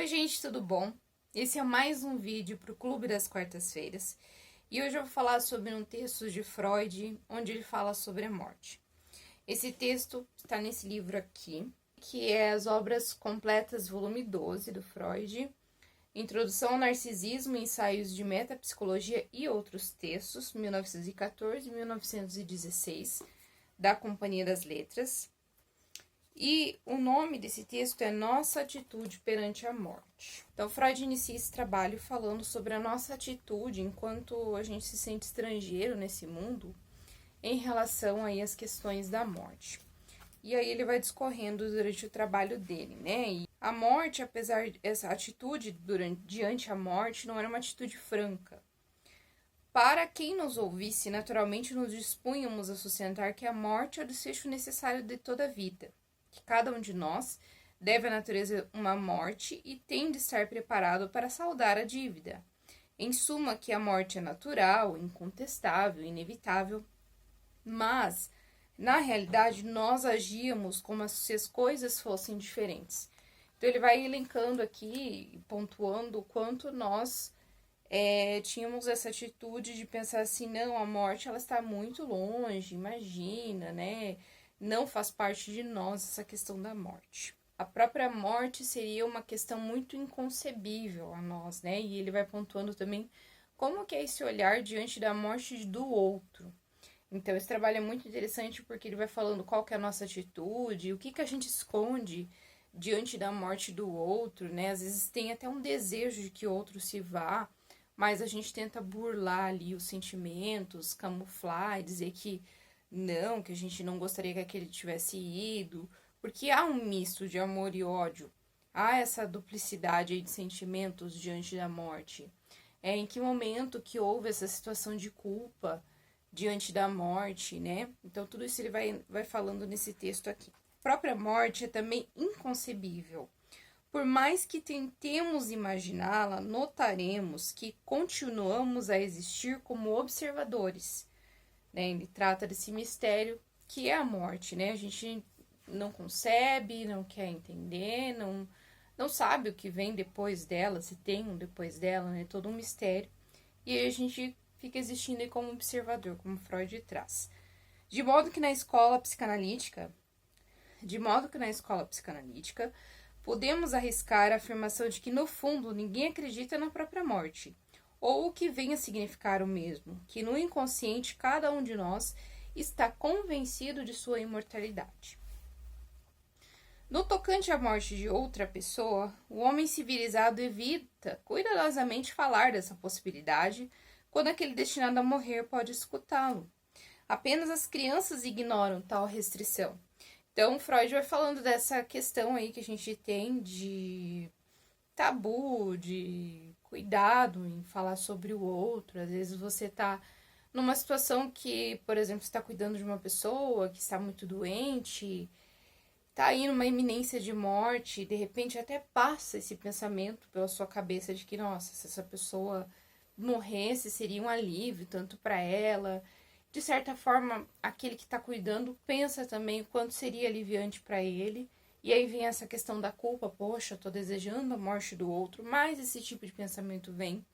Oi gente, tudo bom? Esse é mais um vídeo para o Clube das Quartas-Feiras e hoje eu vou falar sobre um texto de Freud, onde ele fala sobre a morte. Esse texto está nesse livro aqui, que é As Obras Completas, volume 12, do Freud, Introdução ao Narcisismo, Ensaios de Metapsicologia e Outros Textos, 1914 e 1916, da Companhia das Letras. E o nome desse texto é Nossa Atitude Perante a Morte. Então, Freud inicia esse trabalho falando sobre a nossa atitude enquanto a gente se sente estrangeiro nesse mundo em relação aí às questões da morte. E aí ele vai discorrendo durante o trabalho dele, né? E a morte, apesar dessa atitude diante a morte, não era uma atitude franca. Para quem nos ouvisse, naturalmente nos dispunhamos a sustentar que a morte é o desfecho necessário de toda a vida, que cada um de nós deve à natureza uma morte e tem de estar preparado para saldar a dívida. Em suma, que a morte é natural, incontestável, inevitável, mas, na realidade, nós agíamos como se as coisas fossem diferentes. Então, ele vai elencando aqui, pontuando o quanto nós tínhamos essa atitude de pensar assim, não, a morte ela está muito longe, imagina, né? Não faz parte de nós essa questão da morte. A própria morte seria uma questão muito inconcebível a nós, né? E ele vai pontuando também como que é esse olhar diante da morte do outro. Então, esse trabalho é muito interessante porque ele vai falando qual que é a nossa atitude, o que que a gente esconde diante da morte do outro, né? Às vezes tem até um desejo de que o outro se vá, mas a gente tenta burlar ali os sentimentos, camuflar e dizer que não, que a gente não gostaria que aquele tivesse ido, porque há um misto de amor e ódio, há essa duplicidade aí de sentimentos diante da morte. Em que momento que houve essa situação de culpa diante da morte, né? Então tudo isso ele vai falando nesse texto aqui. A própria morte é também inconcebível. Por mais que tentemos imaginá-la, notaremos que continuamos a existir como observadores, né? Ele trata desse mistério que é a morte, né? A gente não concebe, não quer entender, não sabe o que vem depois dela, se tem um depois dela, né? Todo um mistério. E aí a gente fica existindo aí como observador, como Freud traz. De modo que na escola psicanalítica, podemos arriscar a afirmação de que, no fundo, ninguém acredita na própria morte, ou o que vem a significar o mesmo, que no inconsciente cada um de nós está convencido de sua imortalidade. No tocante à morte de outra pessoa, o homem civilizado evita cuidadosamente falar dessa possibilidade quando aquele destinado a morrer pode escutá-lo. Apenas as crianças ignoram tal restrição. Então, Freud vai falando dessa questão aí que a gente tem de tabu, de cuidado em falar sobre o outro. Às vezes você tá numa situação que, por exemplo, você tá cuidando de uma pessoa que está muito doente, tá aí numa iminência de morte, e de repente até passa esse pensamento pela sua cabeça de que, nossa, se essa pessoa morresse, seria um alívio tanto para ela. De certa forma, aquele que está cuidando pensa também o quanto seria aliviante para ele. E aí vem essa questão da culpa, poxa, tô desejando a morte do outro, mas esse tipo de pensamento vem.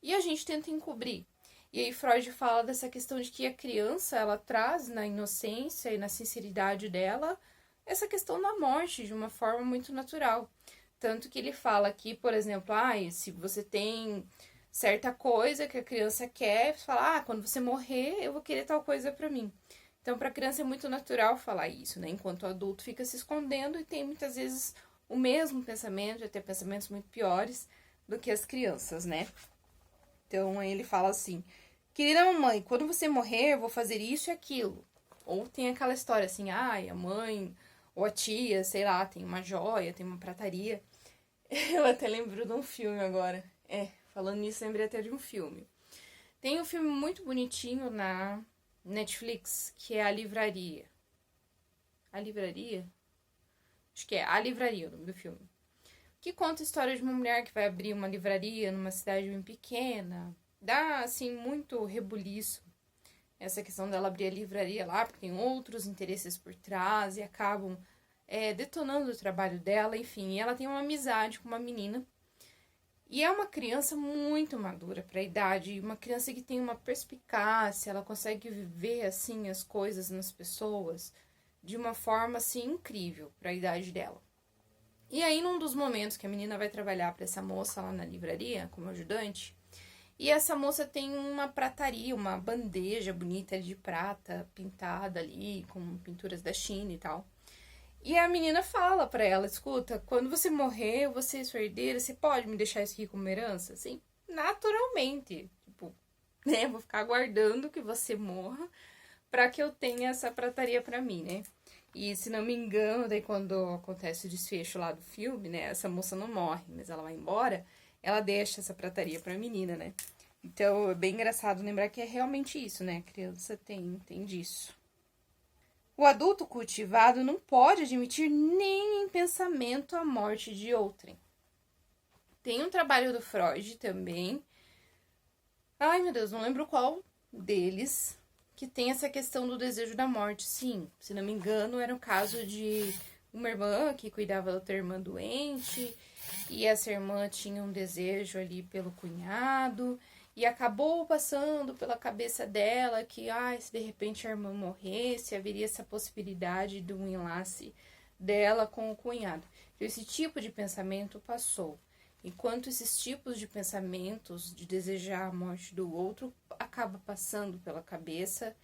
E a gente tenta encobrir. E aí Freud fala dessa questão de que a criança, ela traz na inocência e na sinceridade dela essa questão da morte de uma forma muito natural. Tanto que ele fala aqui, por exemplo, se você tem certa coisa que a criança quer, fala, quando você morrer, eu vou querer tal coisa para mim. Então, para a criança é muito natural falar isso, né? Enquanto o adulto fica se escondendo e tem muitas vezes o mesmo pensamento, até pensamentos muito piores do que as crianças, né? Então, ele fala assim, querida mamãe, quando você morrer, eu vou fazer isso e aquilo. Ou tem aquela história assim, a mãe ou a tia, sei lá, tem uma joia, tem uma prataria. Eu até lembro de um filme agora. Falando nisso, lembrei até de um filme. Tem um filme muito bonitinho na Netflix, que é A Livraria. A Livraria? Acho que é A Livraria o nome do filme. Que conta a história de uma mulher que vai abrir uma livraria numa cidade bem pequena. Dá, assim, muito rebuliço essa questão dela abrir a livraria lá, porque tem outros interesses por trás e acabam detonando o trabalho dela, enfim. E ela tem uma amizade com uma menina. E é uma criança muito madura para a idade, uma criança que tem uma perspicácia, ela consegue ver, assim, as coisas nas pessoas de uma forma, assim, incrível para a idade dela. E aí, num dos momentos que a menina vai trabalhar para essa moça lá na livraria, como ajudante, e essa moça tem uma prataria, uma bandeja bonita de prata, pintada ali, com pinturas da China e tal. E a menina fala pra ela, escuta, quando você morrer, você e sua herdeira, você pode me deixar isso aqui como herança? Assim, naturalmente. Tipo, né, vou ficar aguardando que você morra pra que eu tenha essa prataria pra mim, né? E se não me engano, daí quando acontece o desfecho lá do filme, né, essa moça não morre, mas ela vai embora, ela deixa essa prataria pra menina, né? Então, é bem engraçado lembrar que é realmente isso, né? A criança tem disso. O adulto cultivado não pode admitir nem em pensamento a morte de outrem. Tem um trabalho do Freud também. Ai, meu Deus, não lembro qual deles que tem essa questão do desejo da morte. Sim, se não me engano, era o caso de uma irmã que cuidava da outra irmã doente, e essa irmã tinha um desejo ali pelo cunhado, e acabou passando pela cabeça dela que, se de repente a irmã morresse, haveria essa possibilidade de um enlace dela com o cunhado. Então, esse tipo de pensamento passou. Enquanto esses tipos de pensamentos de desejar a morte do outro acaba passando pela cabeça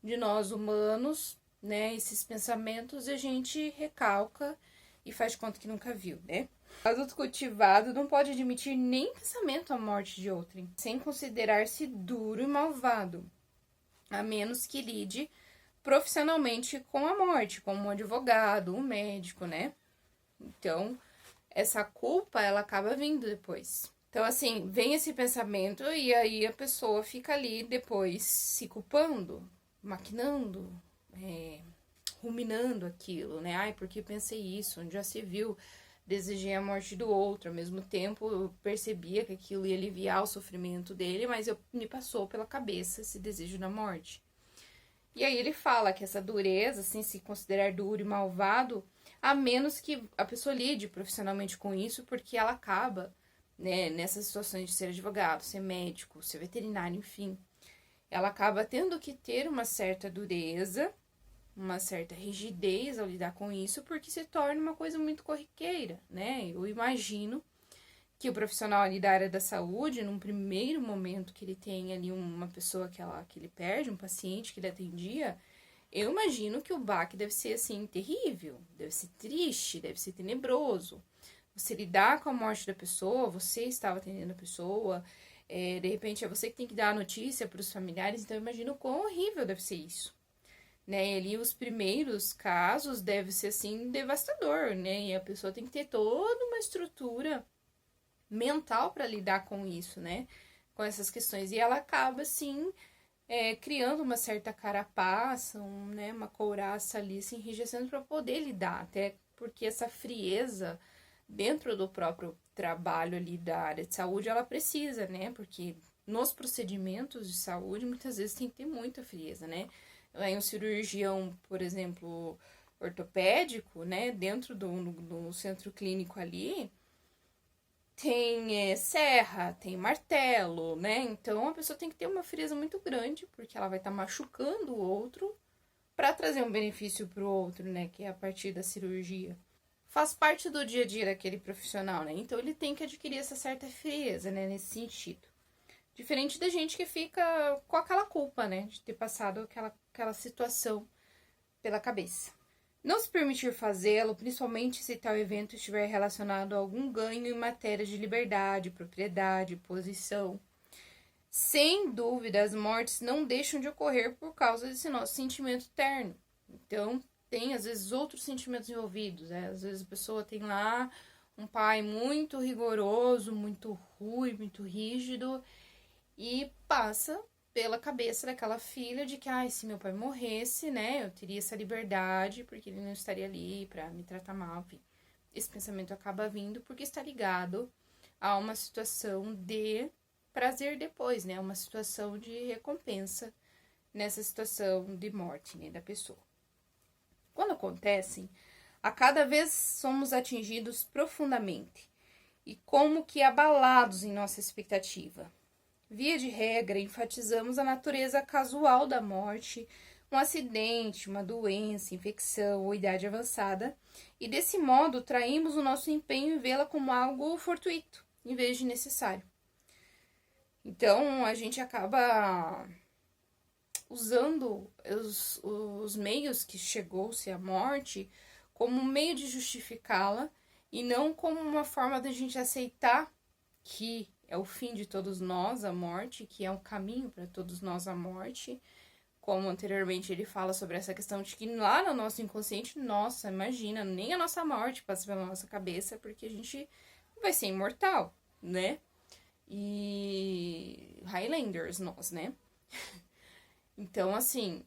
de nós humanos, né? Esses pensamentos a gente recalca e faz de conta que nunca viu, né? O adulto cultivado não pode admitir nem pensamento à morte de outrem, sem considerar-se duro e malvado, a menos que lide profissionalmente com a morte, como um advogado, um médico, né? Então, essa culpa, ela acaba vindo depois. Então, assim, vem esse pensamento e aí a pessoa fica ali depois se culpando, maquinando, ruminando aquilo, né? Ai, porque pensei isso, onde já se viu, desejei a morte do outro. Ao mesmo tempo, eu percebia que aquilo ia aliviar o sofrimento dele, mas me passou pela cabeça esse desejo da morte. E aí ele fala que essa dureza, assim, se considerar duro e malvado, a menos que a pessoa lide profissionalmente com isso, porque ela acaba, né, nessas situações de ser advogado, ser médico, ser veterinário, enfim, ela acaba tendo que ter uma certa dureza, uma certa rigidez ao lidar com isso, porque se torna uma coisa muito corriqueira, né? Eu imagino que o profissional ali da área da saúde, num primeiro momento que ele tem ali uma pessoa que ele perde, um paciente que ele atendia, eu imagino que o baque deve ser, assim, terrível, deve ser triste, deve ser tenebroso. Você lidar com a morte da pessoa, você estava atendendo a pessoa, de repente é você que tem que dar a notícia para os familiares, então eu imagino o quão horrível deve ser isso. Né, e ali os primeiros casos deve ser, assim, devastador, né, e a pessoa tem que ter toda uma estrutura mental para lidar com isso, né? Com essas questões. E ela acaba, assim, criando uma certa carapaça, né? Uma couraça ali, se enrijecendo para poder lidar. Até porque essa frieza dentro do próprio trabalho ali da área de saúde, ela precisa, né? Porque nos procedimentos de saúde, muitas vezes tem que ter muita frieza, né? Aí um cirurgião, por exemplo, ortopédico, né? Dentro do centro clínico ali, tem serra, tem martelo, né? Então a pessoa tem que ter uma frieza muito grande, porque ela vai estar machucando o outro para trazer um benefício para o outro, né? Que é a partir da cirurgia. Faz parte do dia a dia daquele profissional, né? Então ele tem que adquirir essa certa frieza, né? Nesse sentido. Diferente da gente que fica com aquela culpa, né? De ter passado aquela situação pela cabeça. Não se permitir fazê-lo, principalmente se tal evento estiver relacionado a algum ganho em matéria de liberdade, propriedade, posição. Sem dúvida, as mortes não deixam de ocorrer por causa desse nosso sentimento terno. Então, tem às vezes outros sentimentos envolvidos, né? Às vezes a pessoa tem lá um pai muito rigoroso, muito ruim, muito rígido, e passa pela cabeça daquela filha de que, se meu pai morresse, né, eu teria essa liberdade, porque ele não estaria ali pra me tratar mal, enfim. Esse pensamento acaba vindo porque está ligado a uma situação de prazer depois, né, uma situação de recompensa nessa situação de morte, né, da pessoa. Quando acontecem a cada vez somos atingidos profundamente e como que abalados em nossa expectativa. Via de regra, enfatizamos a natureza casual da morte, um acidente, uma doença, infecção ou idade avançada, e desse modo traímos o nosso empenho em vê-la como algo fortuito, em vez de necessário. Então, a gente acaba usando os meios que chegou-se à morte como um meio de justificá-la e não como uma forma da gente aceitar que é o fim de todos nós, a morte, que é um caminho para todos nós, a morte. Como anteriormente ele fala sobre essa questão de que lá no nosso inconsciente, nossa, imagina, nem a nossa morte passa pela nossa cabeça, porque a gente vai ser imortal, né? E Highlanders, nós, né? Então, assim,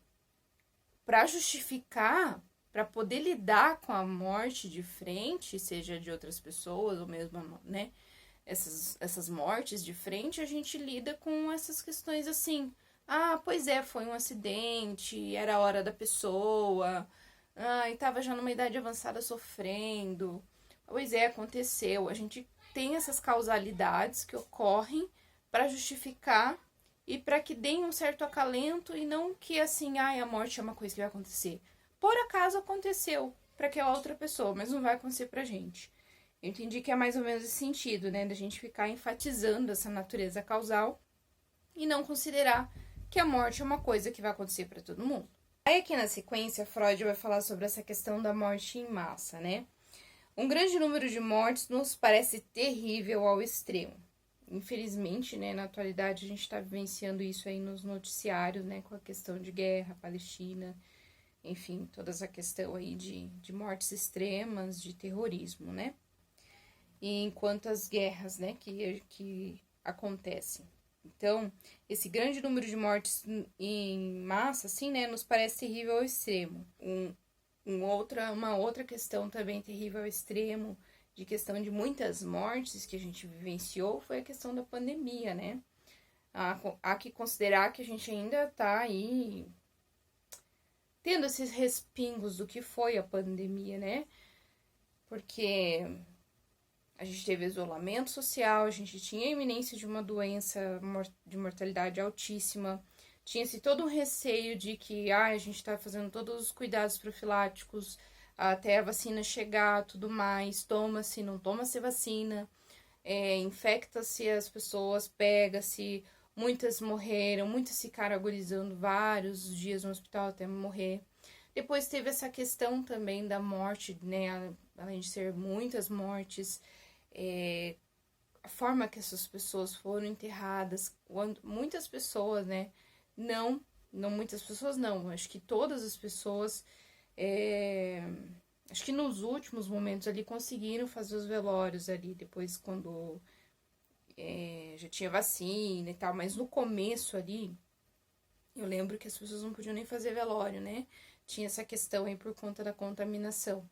para justificar, para poder lidar com a morte de frente, seja de outras pessoas ou mesmo, né? Essas mortes de frente, a gente lida com essas questões assim. Ah, pois é, foi um acidente, era a hora da pessoa. Ah, e tava já numa idade avançada sofrendo. Pois é, aconteceu. A gente tem essas causalidades que ocorrem para justificar e para que deem um certo acalento e não que assim, ah, a morte é uma coisa que vai acontecer. Por acaso aconteceu para aquela outra pessoa, mas não vai acontecer pra gente. Eu entendi que é mais ou menos esse sentido, né, da gente ficar enfatizando essa natureza causal e não considerar que a morte é uma coisa que vai acontecer para todo mundo. Aí aqui na sequência, Freud vai falar sobre essa questão da morte em massa, né? Um grande número de mortes nos parece terrível ao extremo. Infelizmente, né, na atualidade a gente está vivenciando isso aí nos noticiários, né, com a questão de guerra, Palestina, enfim, toda essa questão aí de mortes extremas, de terrorismo, né? E enquanto as guerras, né, que acontecem. Então, esse grande número de mortes em massa, assim, né, nos parece terrível ao extremo. Uma outra questão também terrível ao extremo, de questão de muitas mortes que a gente vivenciou, foi a questão da pandemia, né? Há que considerar que a gente ainda tá aí tendo esses respingos do que foi a pandemia, né? Porque a gente teve isolamento social, a gente tinha a iminência de uma doença de mortalidade altíssima, tinha-se todo um receio de que a gente está fazendo todos os cuidados profiláticos até a vacina chegar, tudo mais, toma-se, não toma-se vacina, infecta-se as pessoas, pega-se, muitas morreram, muitas ficaram agonizando vários dias no hospital até morrer. Depois teve essa questão também da morte, né, além de ser muitas mortes, a forma que essas pessoas foram enterradas, muitas pessoas, né, não muitas pessoas não, acho que todas as pessoas, acho que nos últimos momentos ali conseguiram fazer os velórios ali, depois quando já tinha vacina e tal, mas no começo ali, eu lembro que as pessoas não podiam nem fazer velório, né, tinha essa questão aí por conta da contaminação.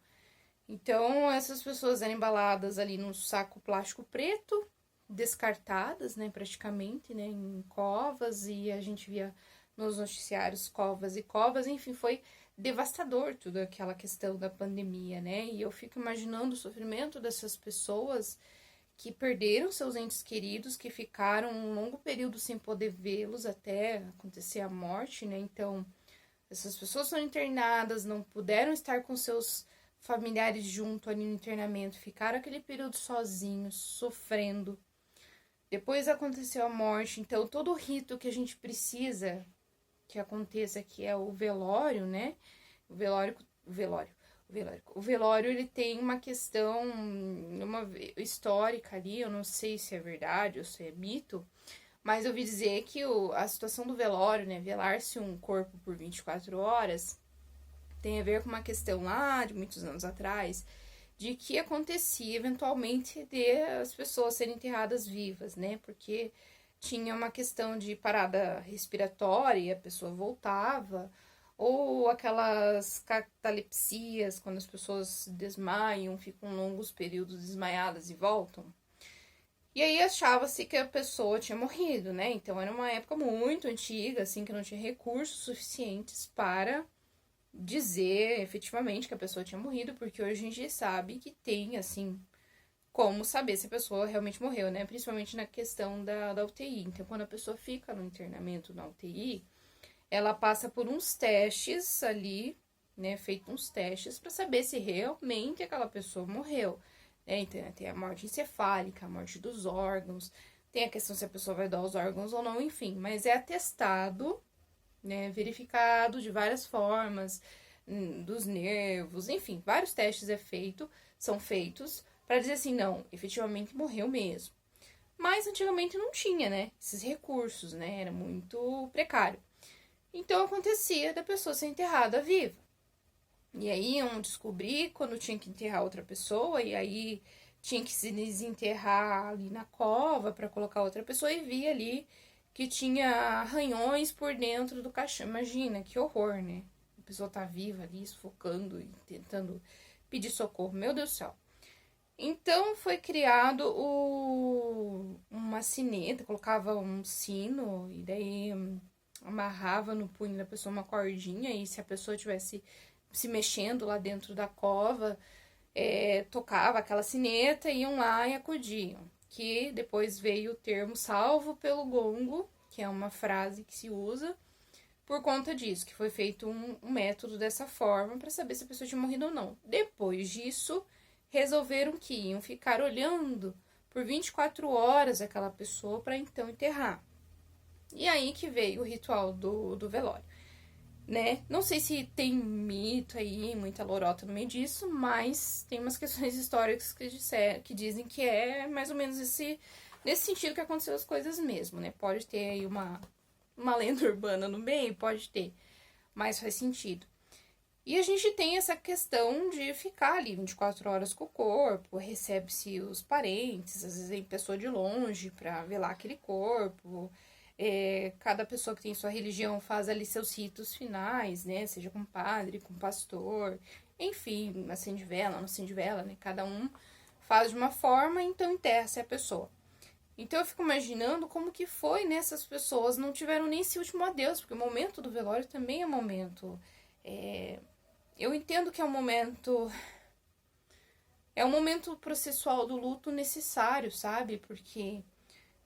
Então, essas pessoas eram embaladas ali num saco plástico preto, descartadas, né, praticamente, né, em covas, e a gente via nos noticiários covas e covas, enfim, foi devastador toda aquela questão da pandemia, né, e eu fico imaginando o sofrimento dessas pessoas que perderam seus entes queridos, que ficaram um longo período sem poder vê-los até acontecer a morte, né, então, essas pessoas foram internadas, não puderam estar com seus familiares junto ali no internamento, ficaram aquele período sozinhos, sofrendo. Depois aconteceu a morte, então todo o rito que a gente precisa que aconteça, que é o velório, né? O velório, ele tem uma questão uma histórica ali, eu não sei se é verdade ou se é mito, mas eu ouvi dizer que a situação do velório, né, velar-se um corpo por 24 horas, tem a ver com uma questão lá de muitos anos atrás, de que acontecia eventualmente de as pessoas serem enterradas vivas, né? Porque tinha uma questão de parada respiratória e a pessoa voltava, ou aquelas catalepsias, quando as pessoas desmaiam, ficam longos períodos desmaiadas e voltam. E aí achava-se que a pessoa tinha morrido, né? Então era uma época muito antiga, assim, que não tinha recursos suficientes para dizer efetivamente que a pessoa tinha morrido, porque hoje a gente sabe que tem, assim, como saber se a pessoa realmente morreu, né? Principalmente na questão da UTI. Então, quando a pessoa fica no internamento na UTI, ela passa por uns testes ali, né? Feito uns testes para saber se realmente aquela pessoa morreu. Né? Então, tem a morte encefálica, a morte dos órgãos, tem a questão se a pessoa vai doar os órgãos ou não, enfim. Mas é atestado, né? Verificado de várias formas, dos nervos, enfim, vários testes são feitos para dizer assim, não, efetivamente morreu mesmo. Mas antigamente não tinha, né? Esses recursos, né? Era muito precário. Então acontecia da pessoa ser enterrada viva. E aí iam descobrir quando tinha que enterrar outra pessoa, e aí tinha que se desenterrar ali na cova para colocar outra pessoa, e via ali que tinha arranhões por dentro do caixão. Imagina, que horror, né? A pessoa tá viva ali, sufocando e tentando pedir socorro. Meu Deus do céu. Então foi criado uma sineta, colocava um sino e daí amarrava no punho da pessoa uma cordinha, e se a pessoa tivesse se mexendo lá dentro da cova, tocava aquela sineta, iam lá e acudiam. Que depois veio o termo salvo pelo gongo, que é uma frase que se usa por conta disso, que foi feito um método dessa forma para saber se a pessoa tinha morrido ou não. Depois disso, resolveram que iam ficar olhando por 24 horas aquela pessoa para então enterrar. E aí que veio o ritual do velório, né? Não sei se tem mito aí, muita lorota no meio disso, mas tem umas questões históricas que dizem que é mais ou menos nesse sentido que aconteceu as coisas mesmo, né? Pode ter aí uma lenda urbana no meio, pode ter, mas faz sentido. E a gente tem essa questão de ficar ali 24 horas com o corpo, recebe-se os parentes, às vezes vem pessoa de longe para velar aquele corpo. Cada pessoa que tem sua religião faz ali seus ritos finais, né? Seja com padre, com pastor, enfim, acende vela, não acende vela, né? Cada um faz de uma forma, então enterra-se a pessoa. Então eu fico imaginando como que foi, né? Essas pessoas não tiveram nem esse último adeus, porque o momento do velório também é um momento. Eu entendo que é um momento. É um momento processual do luto necessário, sabe? Porque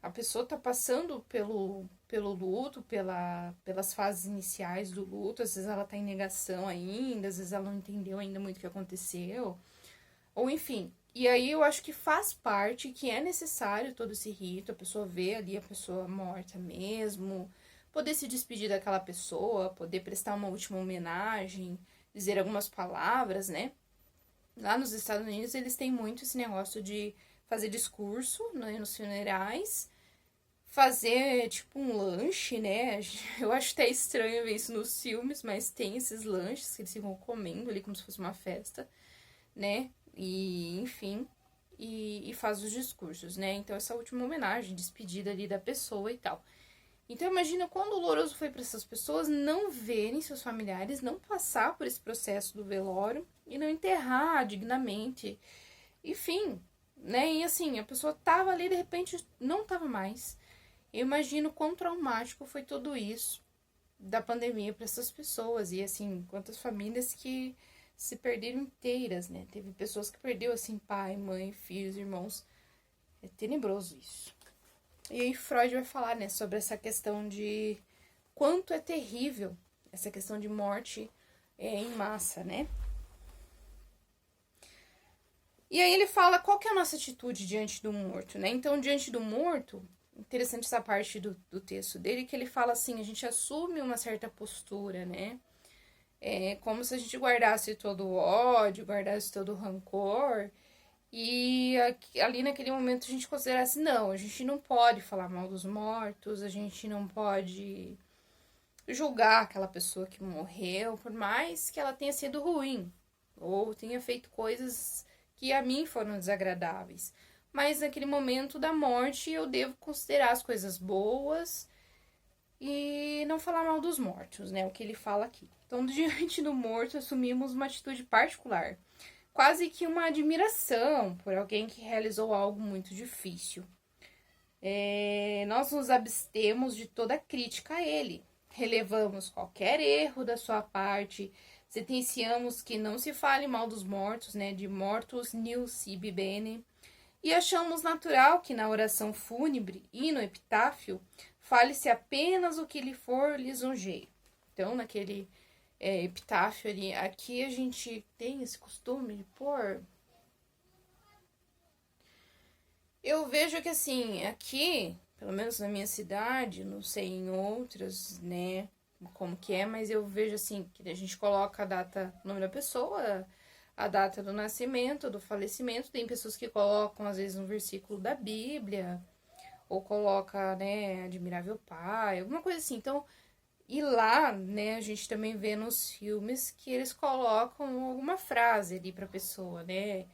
a pessoa tá passando pelo luto, pelas fases iniciais do luto, às vezes ela tá em negação ainda, às vezes ela não entendeu ainda muito o que aconteceu, ou enfim. E aí eu acho que faz parte, que é necessário todo esse rito, a pessoa ver ali a pessoa morta mesmo, poder se despedir daquela pessoa, poder prestar uma última homenagem, dizer algumas palavras, né? Lá nos Estados Unidos eles têm muito esse negócio de fazer discurso, né, nos funerais, fazer tipo um lanche, né? Eu acho até estranho ver isso nos filmes, mas tem esses lanches que eles ficam comendo ali como se fosse uma festa, né? E enfim, e faz os discursos, né? Então essa última homenagem, despedida ali da pessoa e tal. Então imagina quão doloroso foi para essas pessoas não verem seus familiares, não passar por esse processo do velório e não enterrar dignamente. Enfim, né? E assim, a pessoa tava ali, de repente não tava mais. Eu imagino quão traumático foi tudo isso da pandemia para essas pessoas. E assim, quantas famílias que se perderam inteiras, né? Teve pessoas que perdeu assim pai, mãe, filhos, irmãos. É tenebroso isso. E aí Freud vai falar, né, sobre essa questão de quanto é terrível essa questão de morte em massa, né? E aí ele fala qual que é a nossa atitude diante do morto, né? Então, diante do morto, interessante essa parte do texto dele, que ele fala assim, a gente assume uma certa postura, né? É como se a gente guardasse todo o ódio, guardasse todo o rancor, e ali naquele momento a gente considerasse, não, a gente não pode falar mal dos mortos, a gente não pode julgar aquela pessoa que morreu, por mais que ela tenha sido ruim, ou tenha feito coisas que a mim foram desagradáveis. Mas naquele momento da morte eu devo considerar as coisas boas e não falar mal dos mortos, né? O que ele fala aqui. Então, diante do morto, assumimos uma atitude particular, quase que uma admiração por alguém que realizou algo muito difícil. Nós nos abstemos de toda crítica a ele, relevamos qualquer erro da sua parte, sentenciamos que não se fale mal dos mortos, né, de mortus nil sibi bene, e achamos natural que na oração fúnebre e no epitáfio fale-se apenas o que lhe for lisonjeiro. Então, naquele epitáfio ali, aqui a gente tem esse costume de pôr. Eu vejo que assim, aqui, pelo menos na minha cidade, não sei em outras, né, como que é, mas eu vejo assim, que a gente coloca a data, o nome da pessoa, a data do nascimento, do falecimento. Tem pessoas que colocam, às vezes, um versículo da Bíblia, ou coloca, né, Admirável Pai, alguma coisa assim. Então, e lá, né, a gente também vê nos filmes que eles colocam alguma frase ali pra pessoa, né,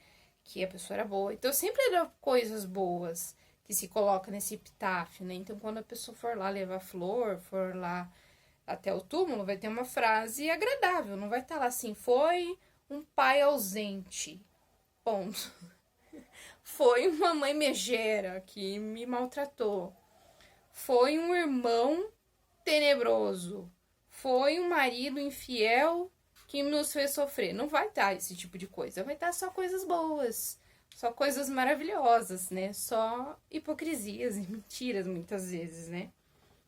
que a pessoa era boa. Então, sempre eram coisas boas que se coloca nesse epitáfio, né? Então, quando a pessoa for lá levar flor, for lá até o túmulo, vai ter uma frase agradável, não vai estar lá assim, foi um pai ausente, ponto. Foi uma mãe megera que me maltratou. Foi um irmão tenebroso. Foi um marido infiel que nos fez sofrer. Não vai estar esse tipo de coisa. Vai estar só coisas boas. Só coisas maravilhosas, né? Só hipocrisias e mentiras, muitas vezes, né?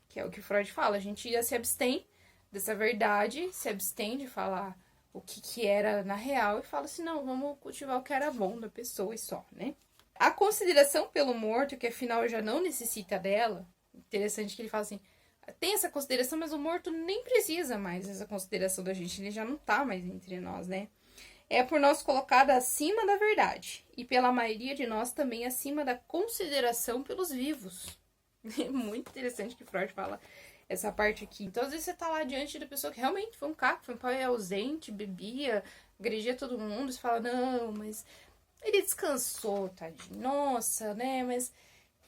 Que é o que Freud fala. A gente já se abstém dessa verdade, se abstém de falar o que era na real e fala assim, não, vamos cultivar o que era bom da pessoa e só, né? A consideração pelo morto, que afinal já não necessita dela, interessante que ele fala assim, tem essa consideração, mas o morto nem precisa mais dessa consideração da gente, ele já não tá mais entre nós, né? É por nós colocada acima da verdade, e pela maioria de nós também acima da consideração pelos vivos. É muito interessante que Freud fala essa parte aqui. Então, às vezes você tá lá diante da pessoa que realmente foi um caco, foi um pai ausente, bebia, agredia todo mundo, você fala, não, mas ele descansou, tadinho, nossa, né, mas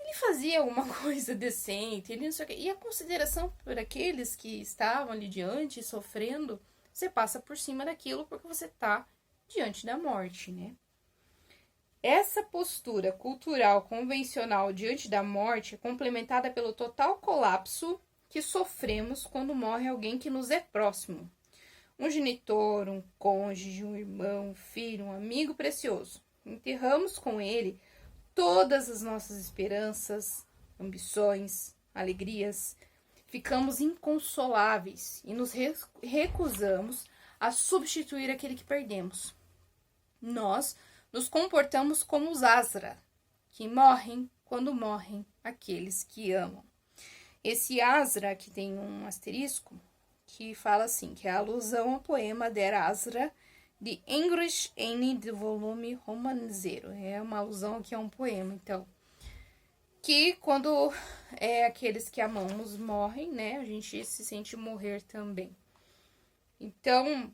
ele fazia alguma coisa decente, ele não sei o quê. E a consideração por aqueles que estavam ali diante, sofrendo, você passa por cima daquilo porque você tá diante da morte, né? Essa postura cultural convencional diante da morte é complementada pelo total colapso que sofremos quando morre alguém que nos é próximo. Um genitor, um cônjuge, um irmão, um filho, um amigo precioso. Enterramos com ele todas as nossas esperanças, ambições, alegrias. Ficamos inconsoláveis e nos recusamos a substituir aquele que perdemos. Nós nos comportamos como os Asra, que morrem quando morrem aqueles que amam. Esse Asra, que tem um asterisco, que fala assim, que é a alusão ao poema Der Asra, de English N, do volume Romanzero. É uma alusão aqui a um poema, então. Que quando aqueles que amamos morrem, né, a gente se sente morrer também. Então,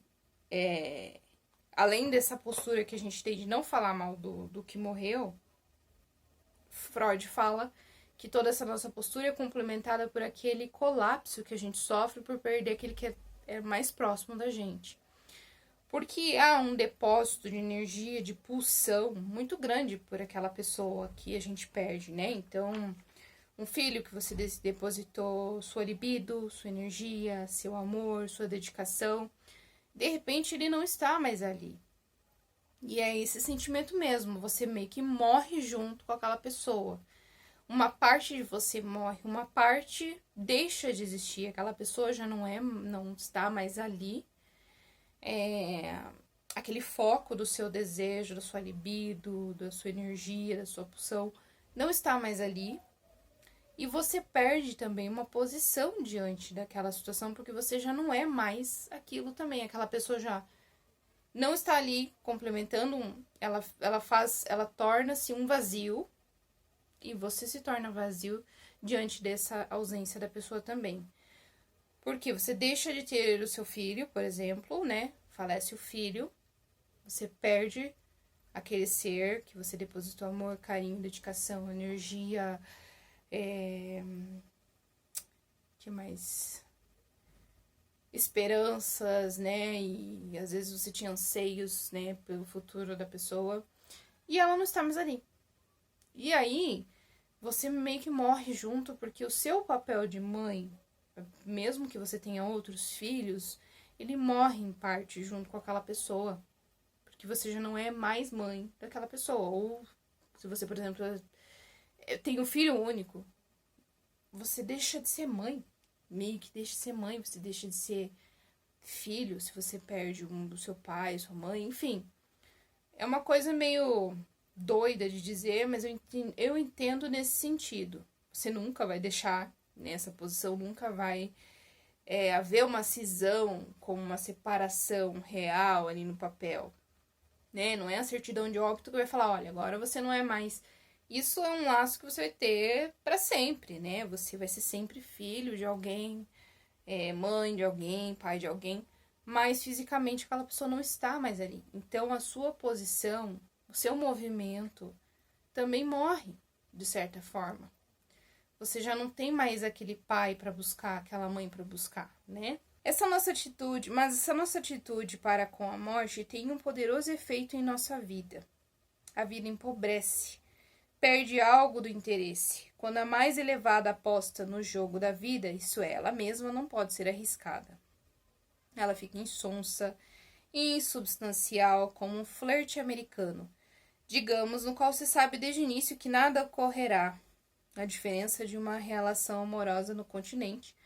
além dessa postura que a gente tem de não falar mal do que morreu, Freud fala que toda essa nossa postura é complementada por aquele colapso que a gente sofre por perder aquele que é mais próximo da gente. Porque há um depósito de energia, de pulsão muito grande por aquela pessoa que a gente perde, né? Então, um filho que você depositou sua libido, sua energia, seu amor, sua dedicação, de repente ele não está mais ali. E é esse sentimento mesmo, você meio que morre junto com aquela pessoa. Uma parte de você morre, uma parte deixa de existir, aquela pessoa já não está mais ali. Aquele foco do seu desejo, da sua libido, da sua energia, da sua pulsão, não está mais ali. E você perde também uma posição diante daquela situação, porque você já não é mais aquilo também. Aquela pessoa já não está ali complementando, ela torna-se um vazio, e você se torna vazio diante dessa ausência da pessoa também. Porque você deixa de ter o seu filho, por exemplo, né? Falece o filho, você perde aquele ser que você depositou amor, carinho, dedicação, energia, que mais? Esperanças, né? E às vezes você tinha anseios, né? Pelo futuro da pessoa. E ela não está mais ali. E aí, você meio que morre junto, porque o seu papel de mãe, mesmo que você tenha outros filhos, ele morre em parte junto com aquela pessoa, porque você já não é mais mãe daquela pessoa. Ou se você, por exemplo, tem um filho único, você deixa de ser mãe, meio que deixa de ser mãe, você deixa de ser filho, se você perde um do seu pai, sua mãe, enfim. É uma coisa meio doida de dizer, mas eu entendo nesse sentido. Você nunca vai deixar nessa posição, nunca vai haver uma cisão com uma separação real ali no papel, né? Não é a certidão de óbito que vai falar, olha, agora você não é mais. Isso é um laço que você vai ter para sempre, né? Você vai ser sempre filho de alguém, mãe de alguém, pai de alguém, mas fisicamente aquela pessoa não está mais ali. Então a sua posição, o seu movimento também morre, de certa forma. Você já não tem mais aquele pai para buscar, aquela mãe para buscar, né? Essa nossa atitude para com a morte tem um poderoso efeito em nossa vida. A vida empobrece, perde algo do interesse. Quando a mais elevada aposta no jogo da vida, isso é, ela mesma não pode ser arriscada. Ela fica insonsa e insubstancial como um flerte americano, digamos, no qual se sabe desde o início que nada ocorrerá. A diferença de uma relação amorosa no continente,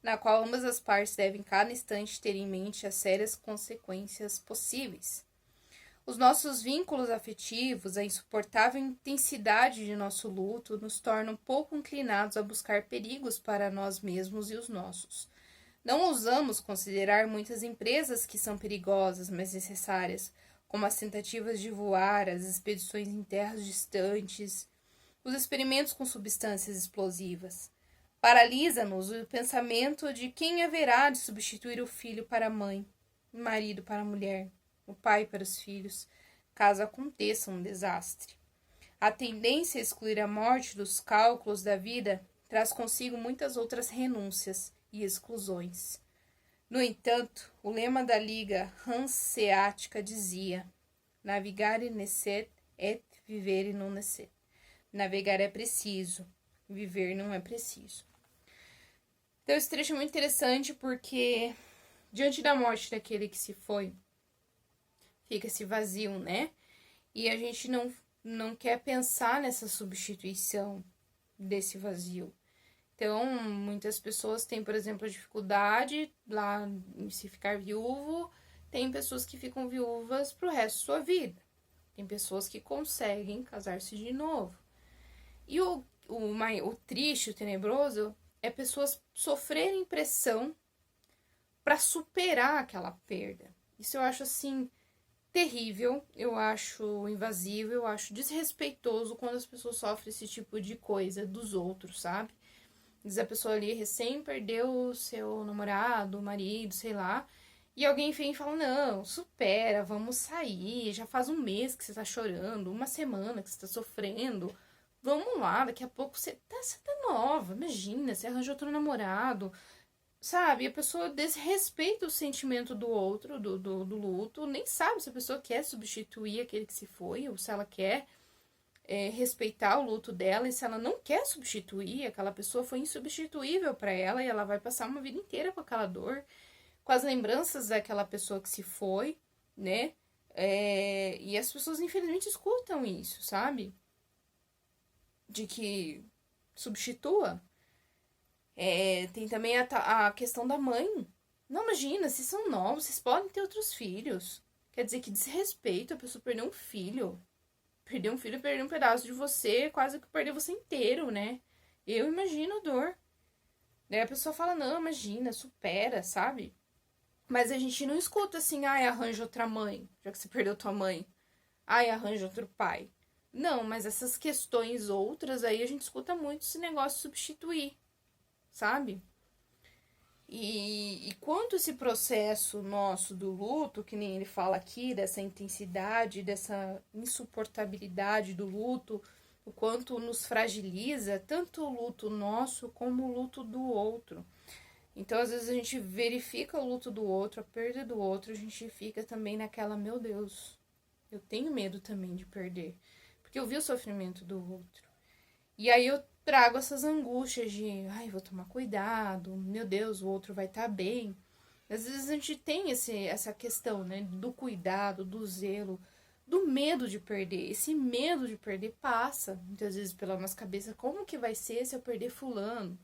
na qual ambas as partes devem cada instante ter em mente as sérias consequências possíveis. Os nossos vínculos afetivos, a insuportável intensidade de nosso luto, nos tornam pouco inclinados a buscar perigos para nós mesmos e os nossos. Não ousamos considerar muitas empresas que são perigosas, mas necessárias, como as tentativas de voar, as expedições em terras distantes, os experimentos com substâncias explosivas. Paralisa-nos o pensamento de quem haverá de substituir o filho para a mãe, o marido para a mulher, o pai para os filhos, caso aconteça um desastre. A tendência a excluir a morte dos cálculos da vida traz consigo muitas outras renúncias e exclusões. No entanto, o lema da Liga Hanseática dizia: navigare necet et vivere non necet. Navegar é preciso, viver não é preciso. Então, esse trecho é muito interessante porque, diante da morte daquele que se foi, fica esse vazio, né? E a gente não quer pensar nessa substituição desse vazio. Então, muitas pessoas têm, por exemplo, dificuldade lá em se ficar viúvo. Tem pessoas que ficam viúvas pro resto da sua vida. Tem pessoas que conseguem casar-se de novo. E o triste, o tenebroso, é pessoas sofrerem pressão para superar aquela perda. Isso eu acho, assim, terrível, eu acho invasivo, eu acho desrespeitoso quando as pessoas sofrem esse tipo de coisa dos outros, sabe? Diz a pessoa ali recém perdeu o seu namorado, marido, sei lá, e alguém vem e fala, não, supera, vamos sair, já faz um mês que você tá chorando, uma semana que você tá sofrendo, vamos lá, daqui a pouco você tá nova, imagina, você arranjou outro namorado, sabe? A pessoa desrespeita o sentimento do outro, do luto, nem sabe se a pessoa quer substituir aquele que se foi, ou se ela quer respeitar o luto dela, e se ela não quer substituir, aquela pessoa foi insubstituível para ela, e ela vai passar uma vida inteira com aquela dor, com as lembranças daquela pessoa que se foi, né? E as pessoas, infelizmente, escutam isso, sabe? De que substitua. Tem também a questão da mãe. Não, imagina, vocês são novos, vocês podem ter outros filhos. Quer dizer que desrespeito a pessoa perder um filho. Perder um filho, perder um pedaço de você, quase que perder você inteiro, né? Eu imagino a dor. Daí a pessoa fala, não, imagina, supera, sabe? Mas a gente não escuta assim, ai, arranja outra mãe, já que você perdeu tua mãe. Ai, arranja outro pai. Não, mas essas questões outras aí a gente escuta muito esse negócio de substituir, sabe? E quanto esse processo nosso do luto, que nem ele fala aqui, dessa intensidade, dessa insuportabilidade do luto, o quanto nos fragiliza, tanto o luto nosso como o luto do outro. Então, às vezes, a gente verifica o luto do outro, a perda do outro, a gente fica também naquela, meu Deus, eu tenho medo também de perder, porque eu vi o sofrimento do outro. E aí eu trago essas angústias de, ai, vou tomar cuidado, meu Deus, o outro vai estar bem. Às vezes a gente tem essa questão, né, do cuidado, do zelo, do medo de perder. Esse medo de perder passa, muitas vezes, pela nossa cabeça. Como que vai ser se eu perder fulano?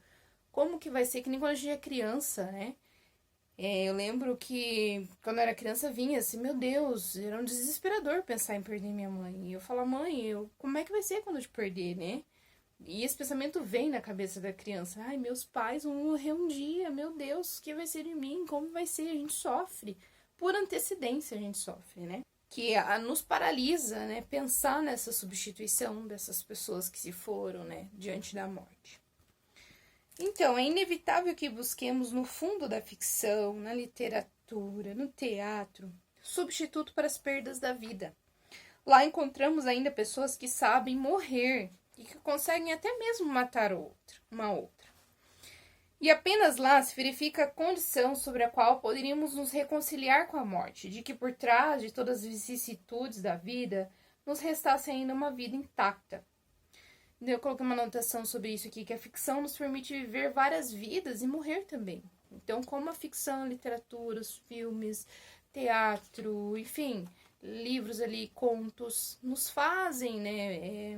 Como que vai ser? Que nem quando a gente é criança, né? Eu lembro que quando eu era criança vinha assim, meu Deus, era um desesperador pensar em perder minha mãe. E eu falava, mãe, como é que vai ser quando eu te perder, né? E esse pensamento vem na cabeça da criança. Ai, meus pais vão morrer um dia, meu Deus, o que vai ser de mim? Como vai ser? A gente sofre. Por antecedência a gente sofre, né? Que nos paralisa, né? Pensar nessa substituição dessas pessoas que se foram, né? Diante da morte. Então, é inevitável que busquemos no fundo da ficção, na literatura, no teatro, substituto para as perdas da vida. Lá encontramos ainda pessoas que sabem morrer e que conseguem até mesmo matar uma outra. E apenas lá se verifica a condição sobre a qual poderíamos nos reconciliar com a morte, de que por trás de todas as vicissitudes da vida, nos restasse ainda uma vida intacta. Eu coloquei uma anotação sobre isso aqui, que a ficção nos permite viver várias vidas e morrer também. Então, como a ficção, literatura, os filmes, teatro, enfim, livros ali, contos, nos fazem, né?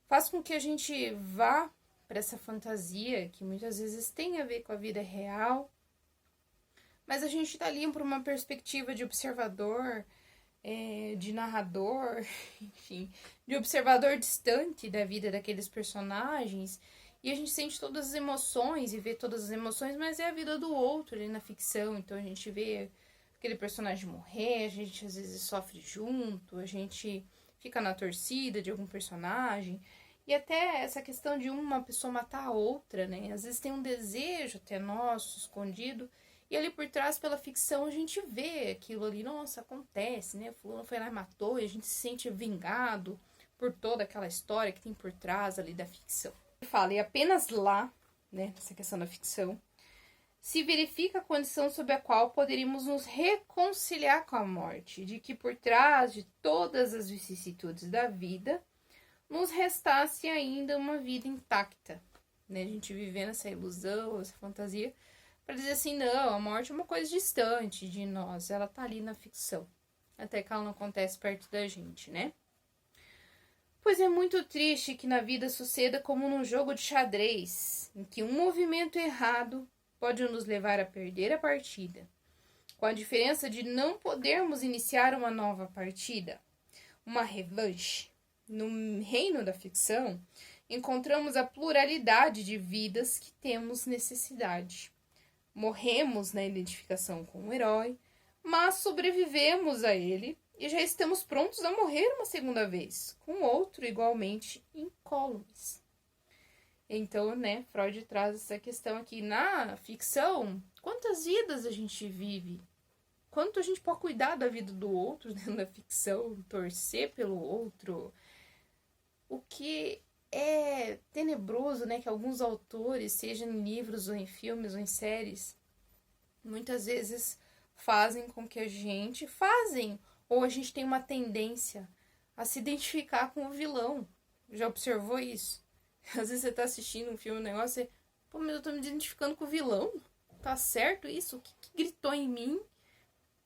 Faz com que a gente vá para essa fantasia, que muitas vezes tem a ver com a vida real, mas a gente está ali por uma perspectiva de observador, de narrador, enfim, de observador distante da vida daqueles personagens, e a gente sente todas as emoções e vê todas as emoções, mas é a vida do outro ali na ficção, então a gente vê aquele personagem morrer, a gente às vezes sofre junto, a gente fica na torcida de algum personagem, e até essa questão de uma pessoa matar a outra, né? Às vezes tem um desejo até nosso, escondido, e ali por trás, pela ficção, a gente vê aquilo ali, nossa, acontece, né? Fulano foi lá e matou, e a gente se sente vingado por toda aquela história que tem por trás ali da ficção. Ele fala, e apenas lá, né, nessa questão da ficção, se verifica a condição sob a qual poderíamos nos reconciliar com a morte, de que por trás de todas as vicissitudes da vida, nos restasse ainda uma vida intacta, né? A gente vivendo essa ilusão, essa fantasia, para dizer assim, não, a morte é uma coisa distante de nós, ela tá ali na ficção, até que ela não acontece perto da gente, né? Pois é muito triste que na vida suceda como num jogo de xadrez, em que um movimento errado pode nos levar a perder a partida, com a diferença de não podermos iniciar uma nova partida, uma revanche. No reino da ficção, encontramos a pluralidade de vidas que temos necessidade. Morremos na identificação com o herói, mas sobrevivemos a ele e já estamos prontos a morrer uma segunda vez, com outro igualmente incólumes. Então, né, Freud traz essa questão aqui. Na ficção, quantas vidas a gente vive? Quanto a gente pode cuidar da vida do outro dentro da ficção, torcer pelo outro? O que é tenebroso, né, que alguns autores, seja em livros ou em filmes ou em séries, muitas vezes fazem com que ou a gente tem uma tendência a se identificar com o vilão. Já observou isso? Às vezes você tá assistindo um filme, um negócio, pô, mas eu tô me identificando com o vilão? Tá certo isso? O que gritou em mim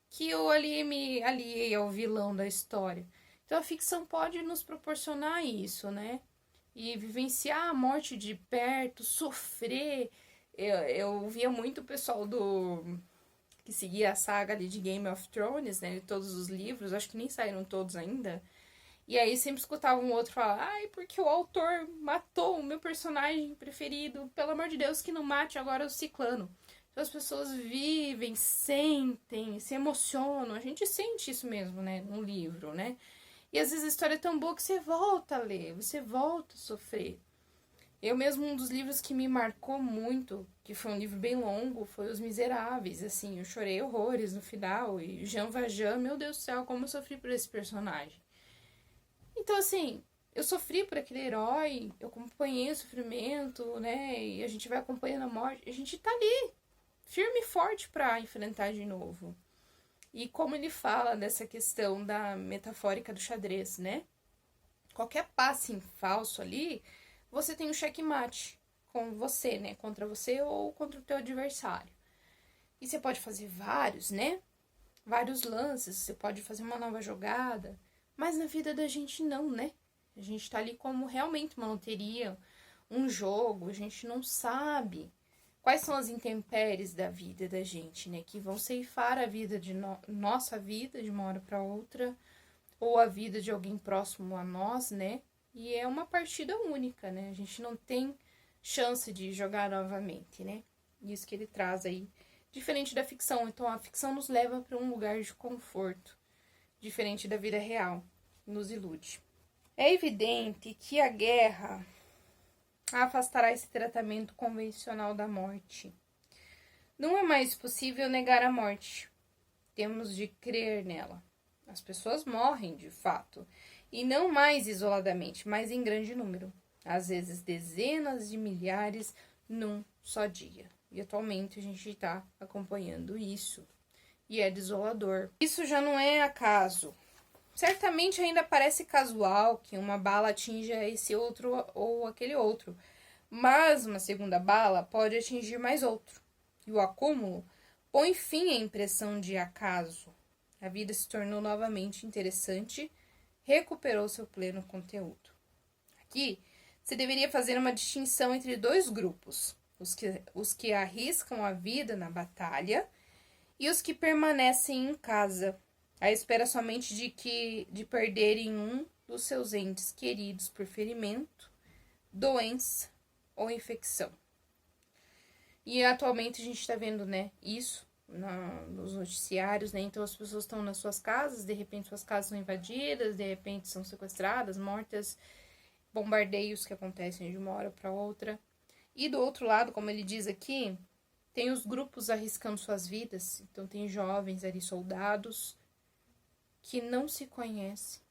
que eu ali me aliei ao vilão da história? Então a ficção pode nos proporcionar isso, né? E vivenciar a morte de perto, sofrer. Eu via muito o pessoal que seguia a saga ali de Game of Thrones, né? De todos os livros, acho que nem saíram todos ainda. E aí sempre escutava um outro falar, ai, porque o autor matou o meu personagem preferido, pelo amor de Deus que não mate agora o ciclano. Então as pessoas vivem, sentem, se emocionam, a gente sente isso mesmo, né, no livro, né? E às vezes a história é tão boa que você volta a ler, você volta a sofrer. Eu mesmo, um dos livros que me marcou muito, que foi um livro bem longo, foi Os Miseráveis, assim, eu chorei horrores no final, e Jean Valjean, meu Deus do céu, como eu sofri por esse personagem. Então, assim, eu sofri por aquele herói, eu acompanhei o sofrimento, né, e a gente vai acompanhando a morte, a gente tá ali, firme e forte pra enfrentar de novo. E como ele fala dessa questão da metafórica do xadrez, né? Qualquer passe em falso ali, você tem um checkmate com você, né? Contra você ou contra o teu adversário. E você pode fazer vários, né? Vários lances, você pode fazer uma nova jogada. Mas na vida da gente não, né? A gente tá ali como realmente uma loteria, um jogo, a gente não sabe quais são as intempéries da vida da gente, né? Que vão ceifar a vida de nossa vida de uma hora para outra, ou a vida de alguém próximo a nós, né? E é uma partida única, né? A gente não tem chance de jogar novamente, né? Isso que ele traz aí, diferente da ficção. Então a ficção nos leva para um lugar de conforto, diferente da vida real, nos ilude. É evidente que a guerra afastará esse tratamento convencional da morte. Não é mais possível negar a morte. Temos de crer nela. As pessoas morrem, de fato, e não mais isoladamente, mas em grande número. Às vezes dezenas de milhares num só dia. E atualmente a gente está acompanhando isso. E é desolador. Isso já não é acaso. Certamente ainda parece casual que uma bala atinja esse outro ou aquele outro, mas uma segunda bala pode atingir mais outro. E o acúmulo põe fim à impressão de acaso. A vida se tornou novamente interessante, recuperou seu pleno conteúdo. Aqui, você deveria fazer uma distinção entre dois grupos: os que arriscam a vida na batalha e os que permanecem em casa, à espera somente de perderem um dos seus entes queridos por ferimento, doença ou infecção. E atualmente a gente está vendo, né, isso nos noticiários, né? Então as pessoas estão nas suas casas, de repente suas casas são invadidas, de repente são sequestradas, mortas, bombardeios que acontecem de uma hora para outra. E do outro lado, como ele diz aqui, tem os grupos arriscando suas vidas. Então tem jovens ali, soldados, que não se conhecem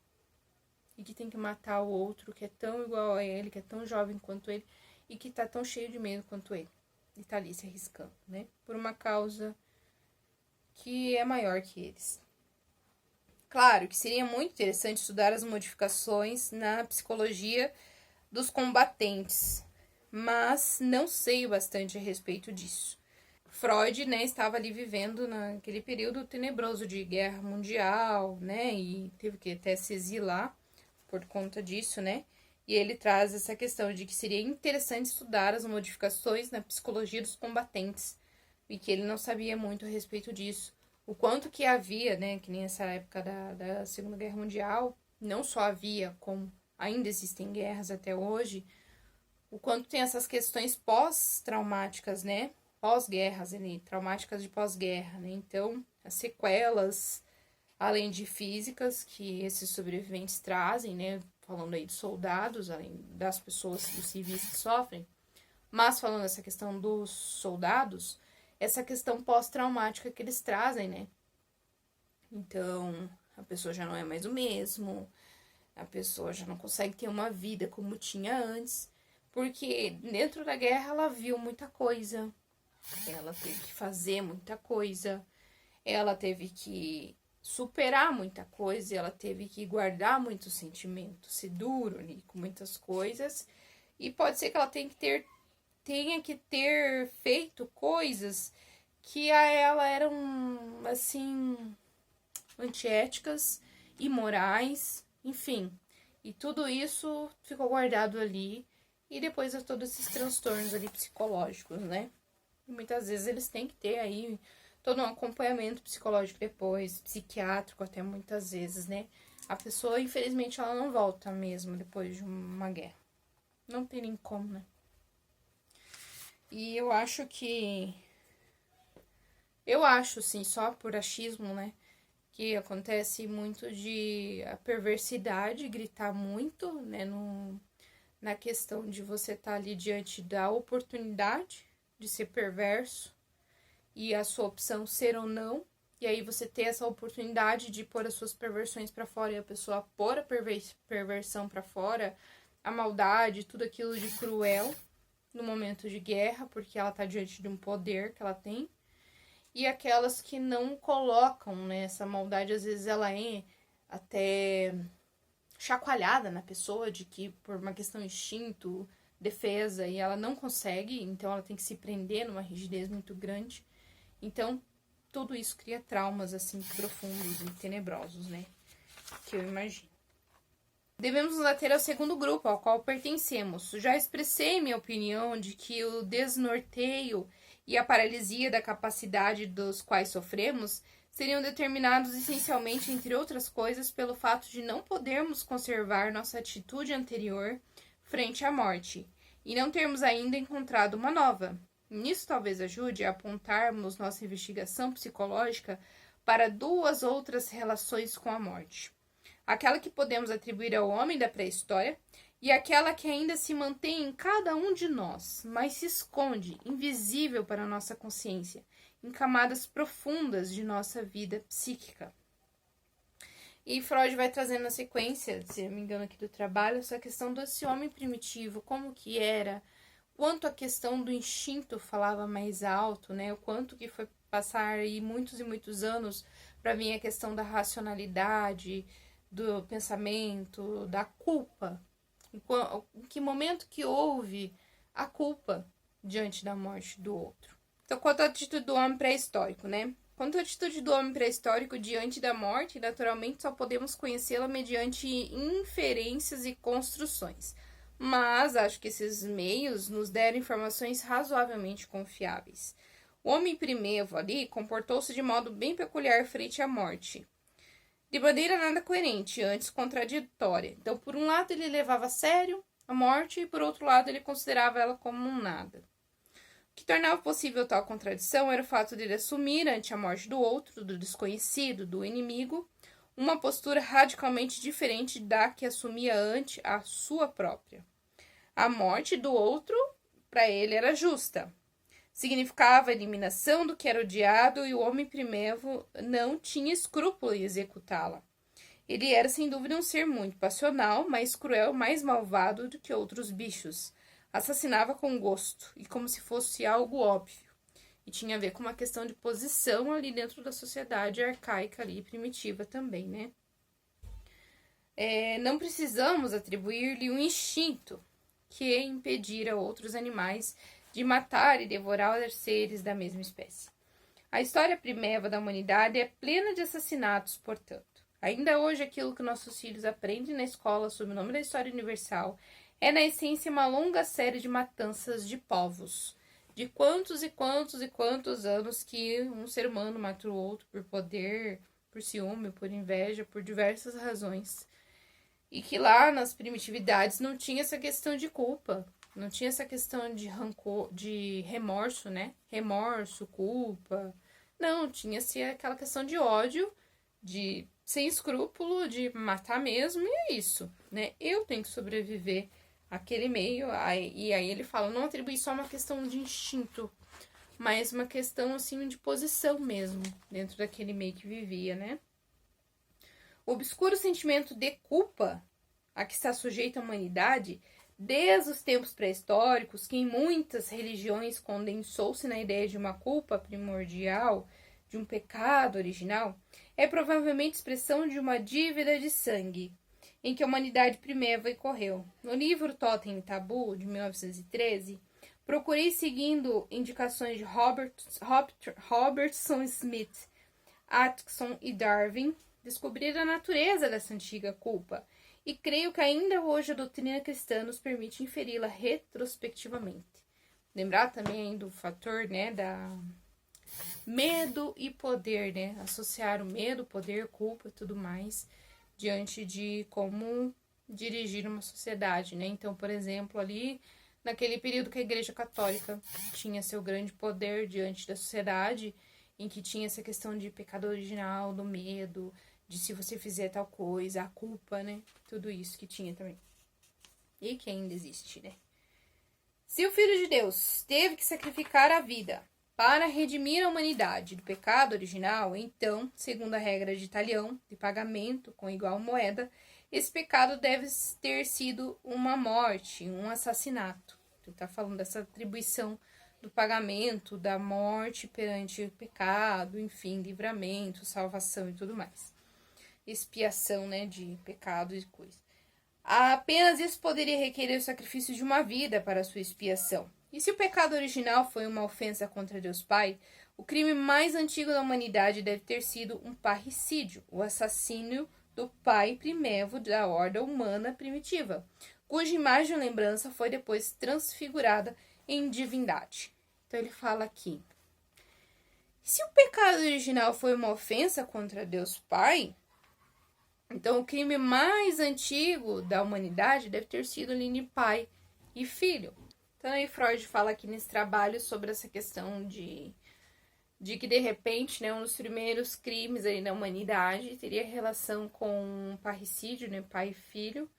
e que tem que matar o outro que é tão igual a ele, que é tão jovem quanto ele e que tá tão cheio de medo quanto ele. E tá ali se arriscando, né? Por uma causa que é maior que eles. Claro que seria muito interessante estudar as modificações na psicologia dos combatentes, mas não sei bastante a respeito disso. Freud, né, estava ali vivendo naquele período tenebroso de guerra mundial, né, e teve que até se exilar por conta disso, né, e ele traz essa questão de que seria interessante estudar as modificações na psicologia dos combatentes, e que ele não sabia muito a respeito disso. O quanto que havia, né, que nem nessa época da Segunda Guerra Mundial, não só havia, como ainda existem guerras até hoje, o quanto tem essas questões pós-traumáticas, né, pós-guerras, traumáticas de pós-guerra, né? Então, as sequelas, além de físicas, que esses sobreviventes trazem, né? Falando aí dos soldados, além das pessoas, dos civis que sofrem, mas falando dessa questão dos soldados, essa questão pós-traumática que eles trazem, né? Então, a pessoa já não é mais o mesmo, a pessoa já não consegue ter uma vida como tinha antes, porque dentro da guerra ela viu muita coisa, ela teve que fazer muita coisa, ela teve que superar muita coisa, ela teve que guardar muitos sentimentos, ser duro ali com muitas coisas. E pode ser que ela tenha que ter feito coisas que a ela eram, assim, antiéticas, imorais, enfim. E tudo isso ficou guardado ali. E depois de todos esses transtornos ali psicológicos, né? E muitas vezes eles têm que ter aí todo um acompanhamento psicológico depois, psiquiátrico até muitas vezes, né? A pessoa, infelizmente, ela não volta mesmo depois de uma guerra. Não tem nem como, né? E eu acho, sim, só por achismo, né? Que acontece muito de a perversidade gritar muito, né? Na questão de você estar ali diante da oportunidade de ser perverso e a sua opção ser ou não, e aí você ter essa oportunidade de pôr as suas perversões para fora e a pessoa pôr a perversão para fora, a maldade, tudo aquilo de cruel no momento de guerra, porque ela tá diante de um poder que ela tem, e aquelas que não colocam, né, essa maldade, às vezes ela é até chacoalhada na pessoa, de que por uma questão de instinto, defesa, e ela não consegue, então ela tem que se prender numa rigidez muito grande. Então, tudo isso cria traumas, assim, profundos e tenebrosos, né? Que eu imagino. Devemos nos ater ao segundo grupo, ao qual pertencemos. Já expressei minha opinião de que o desnorteio e a paralisia da capacidade dos quais sofremos seriam determinados essencialmente, entre outras coisas, pelo fato de não podermos conservar nossa atitude anterior frente à morte, e não termos ainda encontrado uma nova. Nisso talvez ajude a apontarmos nossa investigação psicológica para duas outras relações com a morte. Aquela que podemos atribuir ao homem da pré-história e aquela que ainda se mantém em cada um de nós, mas se esconde, invisível para a nossa consciência, em camadas profundas de nossa vida psíquica. E Freud vai trazendo na sequência, se não me engano aqui do trabalho, essa questão desse homem primitivo, como que era, quanto a questão do instinto falava mais alto, né? O quanto que foi passar aí muitos e muitos anos para vir a questão da racionalidade, do pensamento, da culpa. Em que momento que houve a culpa diante da morte do outro. Então, quanto à atitude do homem pré-histórico, né? Quanto à atitude do homem pré-histórico diante da morte, naturalmente só podemos conhecê-la mediante inferências e construções. Mas acho que esses meios nos deram informações razoavelmente confiáveis. O homem primevo ali comportou-se de modo bem peculiar frente à morte, de maneira nada coerente, antes contraditória. Então, por um lado, ele levava a sério a morte e, por outro lado, ele considerava ela como um nada. O que tornava possível tal contradição era o fato de ele assumir, ante a morte do outro, do desconhecido, do inimigo, uma postura radicalmente diferente da que assumia ante a sua própria. A morte do outro, para ele, era justa. Significava a eliminação do que era odiado e o homem primevo não tinha escrúpulo em executá-la. Ele era, sem dúvida, um ser muito passional, mais cruel, mais malvado do que outros bichos. Assassinava com gosto e como se fosse algo óbvio. E tinha a ver com uma questão de posição ali dentro da sociedade arcaica ali, primitiva também, né? Não precisamos atribuir-lhe um instinto que impedira outros animais de matar e devorar os seres da mesma espécie. A história primeva da humanidade é plena de assassinatos, portanto. Ainda hoje, aquilo que nossos filhos aprendem na escola sob o nome da história universal é, na essência, uma longa série de matanças de povos. De quantos e quantos e quantos anos que um ser humano mata o outro por poder, por ciúme, por inveja, por diversas razões. E que lá nas primitividades não tinha essa questão de culpa, não tinha essa questão de rancor, de remorso, né? Remorso, culpa. Não, tinha-se aquela questão de ódio, de sem escrúpulo, de matar mesmo, e é isso, né? Eu tenho que sobreviver àquele meio, e aí ele fala, não atribui só uma questão de instinto, mas uma questão, assim, de posição mesmo, dentro daquele meio que vivia, né? O obscuro sentimento de culpa a que está sujeita a humanidade, desde os tempos pré-históricos, que em muitas religiões condensou-se na ideia de uma culpa primordial, de um pecado original, é provavelmente expressão de uma dívida de sangue, em que a humanidade primeva incorreu. No livro Totem e Tabu, de 1913, procurei, seguindo indicações de Robertson Smith, Atkinson e Darwin, descobrir a natureza dessa antiga culpa, e creio que ainda hoje a doutrina cristã nos permite inferi-la retrospectivamente. Lembrar também do fator, né, da medo e poder, né, associar o medo, poder, culpa e tudo mais diante de como dirigir uma sociedade, né? Então, por exemplo, ali naquele período que a Igreja Católica tinha seu grande poder diante da sociedade, em que tinha essa questão de pecado original, do medo, de se você fizer tal coisa, a culpa, né? Tudo isso que tinha também. E que ainda existe, né? Se o Filho de Deus teve que sacrificar a vida para redimir a humanidade do pecado original, então, segundo a regra de Talião, de pagamento com igual moeda, esse pecado deve ter sido uma morte, um assassinato. Ele está falando dessa atribuição do pagamento, da morte perante o pecado, enfim, livramento, salvação e tudo mais. Expiação, né, de pecado e coisa. Apenas isso poderia requerer o sacrifício de uma vida para a sua expiação. E se o pecado original foi uma ofensa contra Deus Pai, O crime mais antigo da humanidade deve ter sido um parricídio, o assassínio do pai primevo da horda humana primitiva, cuja imagem e lembrança foi depois transfigurada em divindade. Então ele fala aqui: se o pecado original foi uma ofensa contra Deus Pai, então o crime mais antigo da humanidade deve ter sido ali pai e filho. Então aí Freud fala aqui nesse trabalho sobre essa questão de que de repente, né, um dos primeiros crimes aí da humanidade teria relação com um parricídio, né, pai e filho,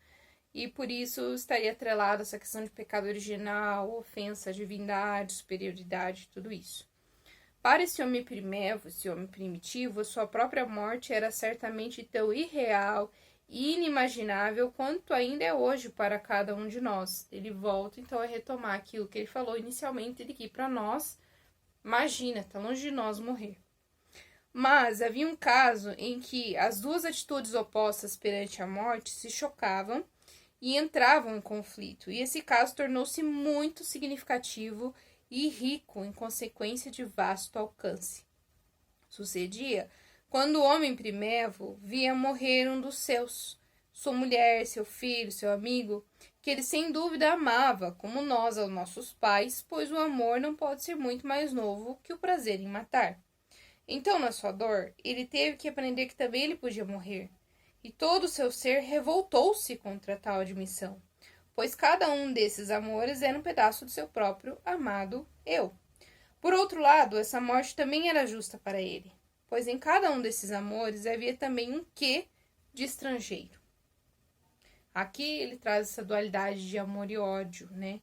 e por isso estaria atrelado essa questão de pecado original, ofensa à divindade, superioridade, tudo isso. Para esse homem primevo, esse homem primitivo, a sua própria morte era certamente tão irreal e inimaginável quanto ainda é hoje para cada um de nós. Ele volta então a retomar aquilo que ele falou inicialmente, de que para nós, imagina, está longe de nós morrer. Mas havia um caso em que as duas atitudes opostas perante a morte se chocavam e entravam em conflito, e esse caso tornou-se muito significativo e rico em consequência de vasto alcance. Sucedia quando o homem primevo via morrer um dos seus, sua mulher, seu filho, seu amigo, que ele sem dúvida amava, como nós aos nossos pais, pois o amor não pode ser muito mais novo que o prazer em matar. Então, na sua dor, ele teve que aprender que também ele podia morrer, e todo o seu ser revoltou-se contra tal admissão, pois cada um desses amores era um pedaço do seu próprio amado eu. Por outro lado, essa morte também era justa para ele, pois em cada um desses amores havia também um quê de estrangeiro. Aqui ele traz essa dualidade de amor e ódio, né?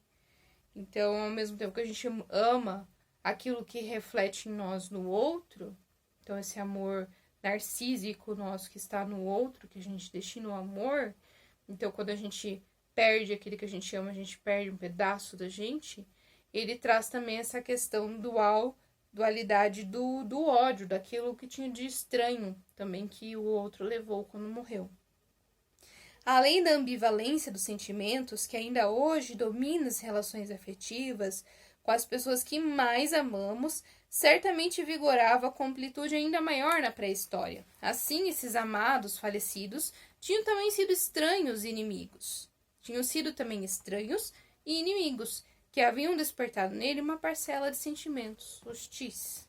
Então, ao mesmo tempo que a gente ama aquilo que reflete em nós no outro, então esse amor narcísico nosso que está no outro, que a gente destina o amor, então quando a gente perde aquele que a gente ama, a gente perde um pedaço da gente, ele traz também essa questão dualidade do ódio, daquilo que tinha de estranho também que o outro levou quando morreu. Além da ambivalência dos sentimentos que ainda hoje domina as relações afetivas com as pessoas que mais amamos, certamente vigorava a completude ainda maior na pré-história. Assim, esses amados falecidos tinham também sido estranhos e inimigos. Tinham sido também estranhos e inimigos, que haviam despertado nele uma parcela de sentimentos hostis.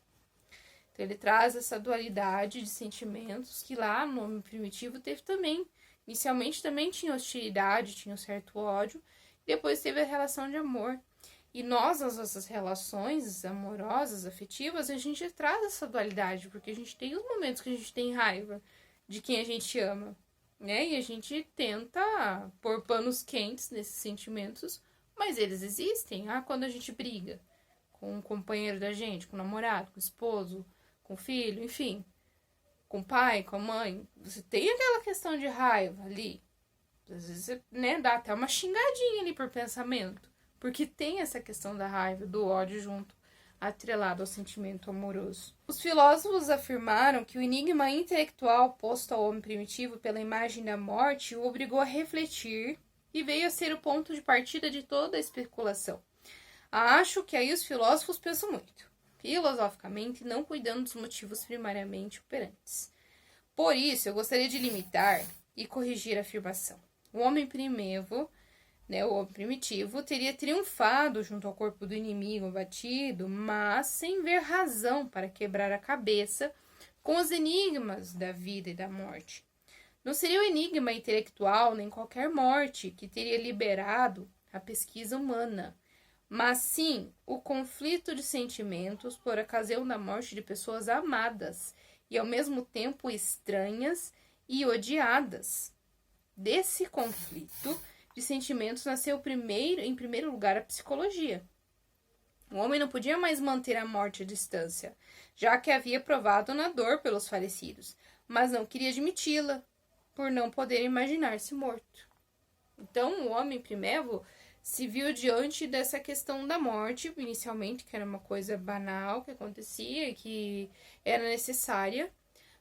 Então, ele traz essa dualidade de sentimentos que lá no homem primitivo teve também. Inicialmente também tinha hostilidade, tinha um certo ódio, depois teve a relação de amor. E nós, nas nossas relações amorosas, afetivas, a gente traz essa dualidade, porque a gente tem os momentos que a gente tem raiva de quem a gente ama, né? E a gente tenta pôr panos quentes nesses sentimentos, mas eles existem. Quando a gente briga com o companheiro da gente, com o namorado, com o esposo, com o filho, enfim, com o pai, com a mãe, você tem aquela questão de raiva ali. Às vezes, né, dá até uma xingadinha ali por pensamento, porque tem essa questão da raiva, do ódio junto, atrelado ao sentimento amoroso. Os filósofos afirmaram que o enigma intelectual posto ao homem primitivo pela imagem da morte o obrigou a refletir e veio a ser o ponto de partida de toda a especulação. Acho que aí os filósofos pensam muito, filosoficamente, não cuidando dos motivos primariamente operantes. Por isso, eu gostaria de limitar e corrigir a afirmação. O homem primevo, né, o homem primitivo, teria triunfado junto ao corpo do inimigo abatido, mas sem ver razão para quebrar a cabeça com os enigmas da vida e da morte. Não seria o enigma intelectual nem qualquer morte que teria liberado a pesquisa humana, mas sim o conflito de sentimentos por ocasião da morte de pessoas amadas e ao mesmo tempo estranhas e odiadas. Desse conflito de sentimentos nasceu em primeiro lugar a psicologia. O homem não podia mais manter a morte à distância, já que havia provado na dor pelos falecidos, mas não queria admiti-la, por não poder imaginar-se morto. Então, o homem primevo se viu diante dessa questão da morte, inicialmente, que era uma coisa banal que acontecia e que era necessária,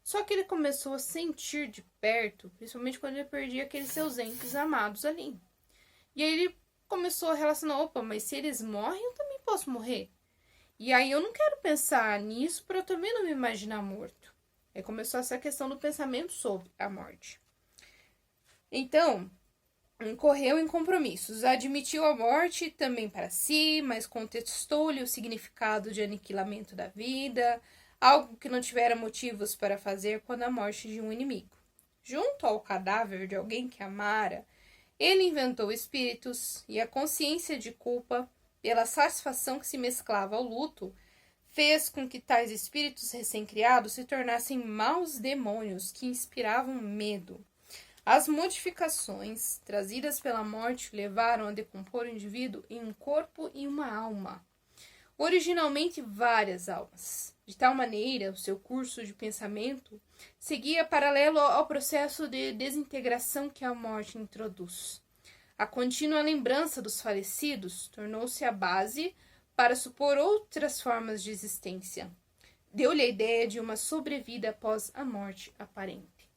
só que ele começou a sentir de perto, principalmente quando ele perdia aqueles seus entes amados ali. E aí ele começou a relacionar, opa, mas se eles morrem, eu também posso morrer. E aí eu não quero pensar nisso para eu também não me imaginar morto. Aí começou essa questão do pensamento sobre a morte. Então, incorreu em compromissos, admitiu a morte também para si, mas contestou-lhe o significado de aniquilamento da vida, algo que não tivera motivos para fazer quando a morte de um inimigo. Junto ao cadáver de alguém que amara, ele inventou espíritos, e a consciência de culpa, pela satisfação que se mesclava ao luto, fez com que tais espíritos recém-criados se tornassem maus demônios que inspiravam medo. As modificações trazidas pela morte levaram a decompor o indivíduo em um corpo e uma alma. Originalmente várias almas. De tal maneira, o seu curso de pensamento seguia paralelo ao processo de desintegração que a morte introduz. A contínua lembrança dos falecidos tornou-se a base para supor outras formas de existência. Deu-lhe a ideia de uma sobrevida após a morte aparente.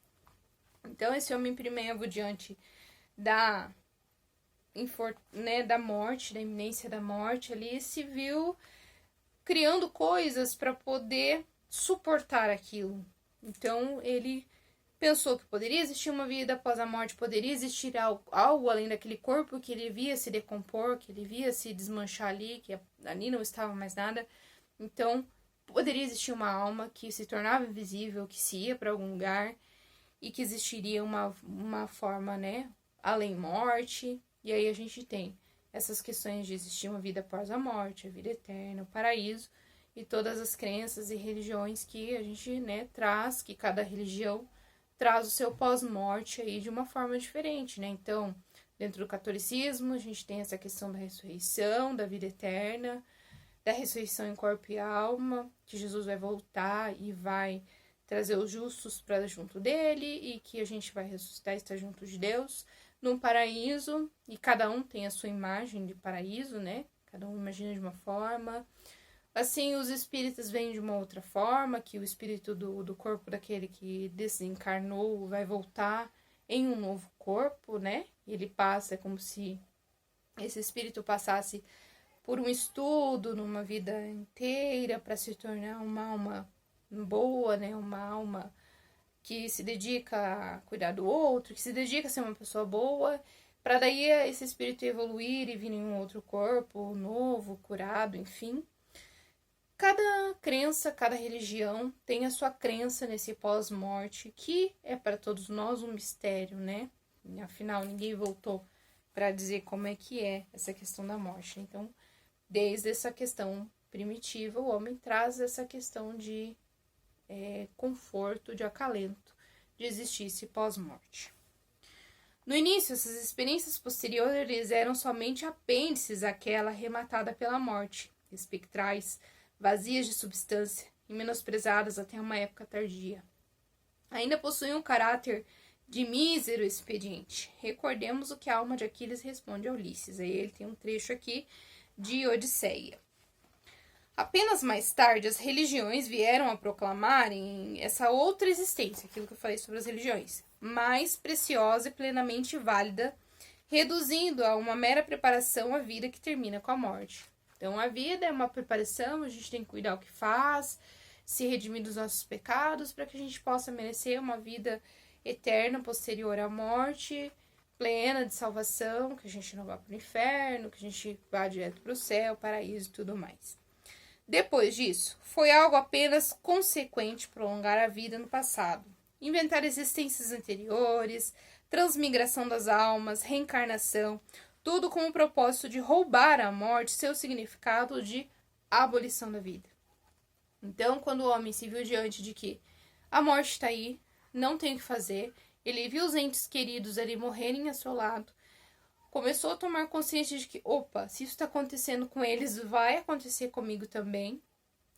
Então, esse homem primitivo, diante da morte, da iminência da morte, ali se viu criando coisas para poder suportar aquilo. Então, ele pensou que poderia existir uma vida após a morte, poderia existir algo além daquele corpo que ele via se decompor, que ele via se desmanchar ali, que ali não estava mais nada. Então, poderia existir uma alma que se tornava invisível, que se ia para algum lugar, e que existiria uma forma, além morte. E aí a gente tem essas questões de existir uma vida após a morte, a vida eterna, o paraíso, e todas as crenças e religiões que a gente, traz, que cada religião traz o seu pós-morte aí de uma forma diferente, Então, dentro do catolicismo, a gente tem essa questão da ressurreição, da vida eterna, da ressurreição em corpo e alma, que Jesus vai voltar e vai trazer os justos para junto dele, e que a gente vai ressuscitar e estar junto de Deus, num paraíso, e cada um tem a sua imagem de paraíso, Cada um imagina de uma forma. Assim, os espíritos vêm de uma outra forma, que o espírito do corpo daquele que desencarnou vai voltar em um novo corpo, Ele passa, é como se esse espírito passasse por um estudo numa vida inteira para se tornar uma alma boa, uma alma que se dedica a cuidar do outro, que se dedica a ser uma pessoa boa, para daí esse espírito evoluir e vir em um outro corpo novo, curado, enfim. Cada crença, cada religião tem a sua crença nesse pós-morte, que é para todos nós um mistério, Afinal, ninguém voltou para dizer como é que é essa questão da morte. Então, desde essa questão primitiva, o homem traz essa questão de conforto, de acalento, de existir pós-morte. No início, essas experiências posteriores eram somente apêndices àquela arrematada pela morte, espectrais, vazias de substância e menosprezadas até uma época tardia. Ainda possuíam um caráter de mísero expediente. Recordemos o que a alma de Aquiles responde a Ulisses. Aí ele tem um trecho aqui de Odisseia. Apenas mais tarde as religiões vieram a proclamarem essa outra existência, aquilo que eu falei sobre as religiões, mais preciosa e plenamente válida, reduzindo a uma mera preparação a vida que termina com a morte. Então a vida é uma preparação, a gente tem que cuidar o que faz, se redimir dos nossos pecados, para que a gente possa merecer uma vida eterna posterior à morte, plena de salvação, que a gente não vá para o inferno, que a gente vá direto para o céu, paraíso e tudo mais. Depois disso, foi algo apenas consequente prolongar a vida no passado, inventar existências anteriores, transmigração das almas, reencarnação, tudo com o propósito de roubar à morte seu significado de abolição da vida. Então, quando o homem se viu diante de que a morte está aí, não tem o que fazer, ele viu os entes queridos ali morrerem ao seu lado, começou a tomar consciência de que, se isso está acontecendo com eles, vai acontecer comigo também.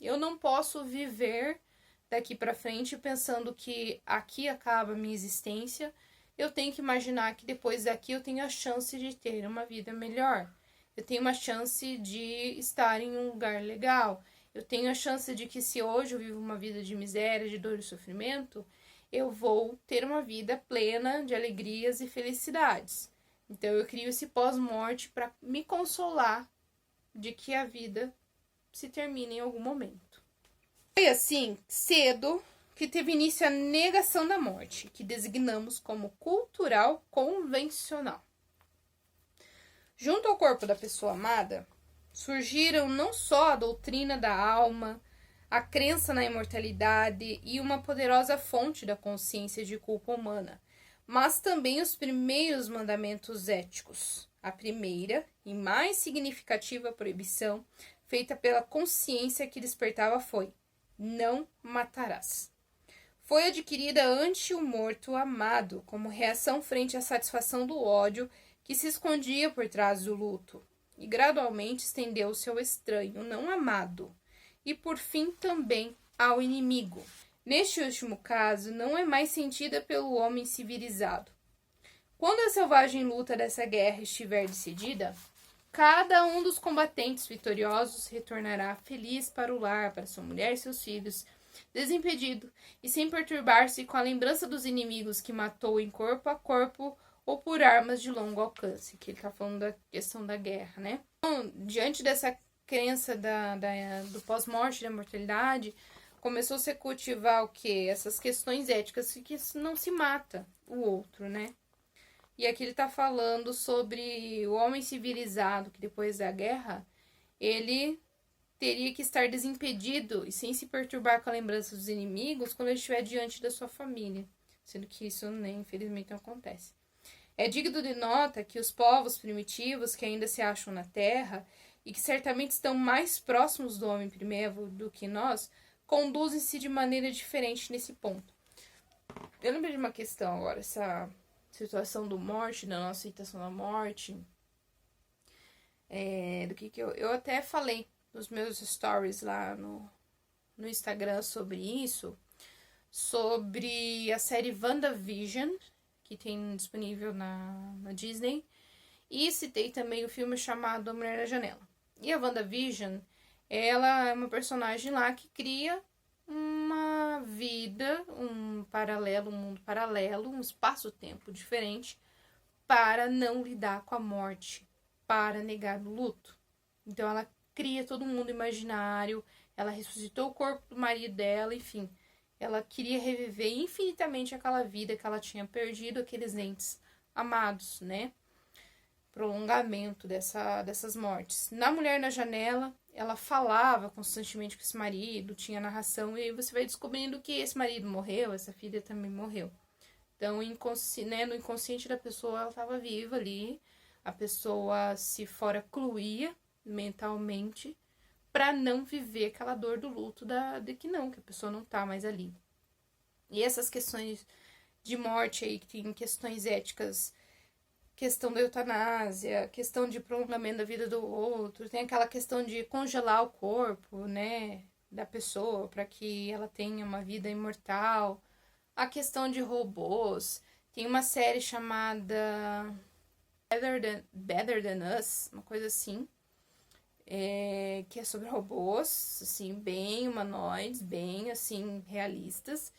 Eu não posso viver daqui para frente pensando que aqui acaba a minha existência. Eu tenho que imaginar que depois daqui eu tenho a chance de ter uma vida melhor. Eu tenho uma chance de estar em um lugar legal. Eu tenho a chance de que se hoje eu vivo uma vida de miséria, de dor e sofrimento, eu vou ter uma vida plena de alegrias e felicidades. Então, eu crio esse pós-morte para me consolar de que a vida se termina em algum momento. Foi assim, cedo, que teve início a negação da morte, que designamos como cultural convencional. Junto ao corpo da pessoa amada, surgiram não só a doutrina da alma, a crença na imortalidade e uma poderosa fonte da consciência de culpa humana, mas também os primeiros mandamentos éticos. A primeira e mais significativa proibição feita pela consciência que despertava foi: não matarás. Foi adquirida ante o morto amado, como reação frente à satisfação do ódio que se escondia por trás do luto, e gradualmente estendeu-se ao estranho não amado, e por fim também ao inimigo. Neste último caso, não é mais sentida pelo homem civilizado. Quando a selvagem luta dessa guerra estiver decidida, cada um dos combatentes vitoriosos retornará feliz para o lar, para sua mulher e seus filhos, desimpedido e sem perturbar-se com a lembrança dos inimigos que matou em corpo a corpo ou por armas de longo alcance, que ele está falando da questão da guerra, né? Então, diante dessa crença do pós-morte, da mortalidade, começou-se a cultivar o quê? Essas questões éticas que não se mata o outro, né? E aqui ele está falando sobre o homem civilizado, que depois da guerra, ele teria que estar desimpedido e sem se perturbar com a lembrança dos inimigos quando ele estiver diante da sua família, sendo que isso, né, infelizmente, não acontece. É digno de nota que os povos primitivos que ainda se acham na Terra e que certamente estão mais próximos do homem primevo do que nós, conduzem-se de maneira diferente nesse ponto. Eu lembrei de uma questão agora, essa situação do morte, da nossa aceitação da morte, do que eu até falei nos meus stories lá no Instagram sobre isso, sobre a série WandaVision, que tem disponível na Disney, e citei também o filme chamado A Mulher na Janela. E a WandaVision, ela é uma personagem lá que cria uma vida, um mundo paralelo, um espaço-tempo diferente para não lidar com a morte, para negar o luto. Então ela cria todo um mundo imaginário, ela ressuscitou o corpo do marido dela, enfim. Ela queria reviver infinitamente aquela vida que ela tinha perdido, aqueles entes amados, né? Prolongamento dessas mortes. Na Mulher na Janela, ela falava constantemente com esse marido, tinha narração, e aí você vai descobrindo que esse marido morreu, essa filha também morreu. Então, no inconsciente da pessoa, ela estava viva ali, a pessoa se foracluía mentalmente para não viver aquela dor do luto de que a pessoa não tá mais ali. E essas questões de morte aí, que tem questões éticas, questão da eutanásia, questão de prolongamento da vida do outro, tem aquela questão de congelar o corpo, né, da pessoa para que ela tenha uma vida imortal, a questão de robôs, tem uma série chamada Better Than Us, uma coisa assim, que é sobre robôs, assim, bem humanoides, bem, assim, realistas.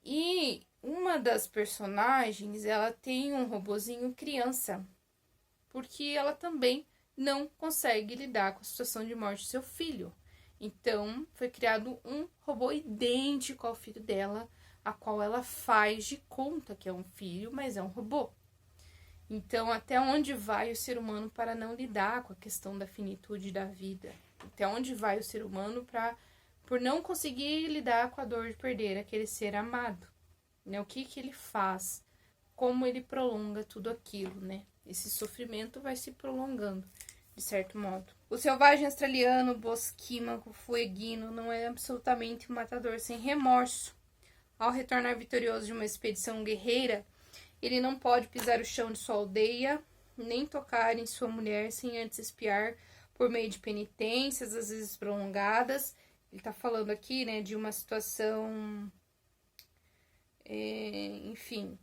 E uma das personagens, ela tem um robozinho criança, porque ela também não consegue lidar com a situação de morte do seu filho. Então, foi criado um robô idêntico ao filho dela, a qual ela faz de conta que é um filho, mas é um robô. Então, até onde vai o ser humano para não lidar com a questão da finitude da vida? Até onde vai o ser humano por não conseguir lidar com a dor de perder aquele ser amado? Né? O que ele faz? Como ele prolonga tudo aquilo, né? Esse sofrimento vai se prolongando, de certo modo. O selvagem australiano, bosquímaco, fueguino, não é absolutamente um matador sem remorso. Ao retornar vitorioso de uma expedição guerreira, ele não pode pisar o chão de sua aldeia, nem tocar em sua mulher sem antes espiar por meio de penitências, às vezes prolongadas. Ele está falando aqui, né, de uma situação, enfim,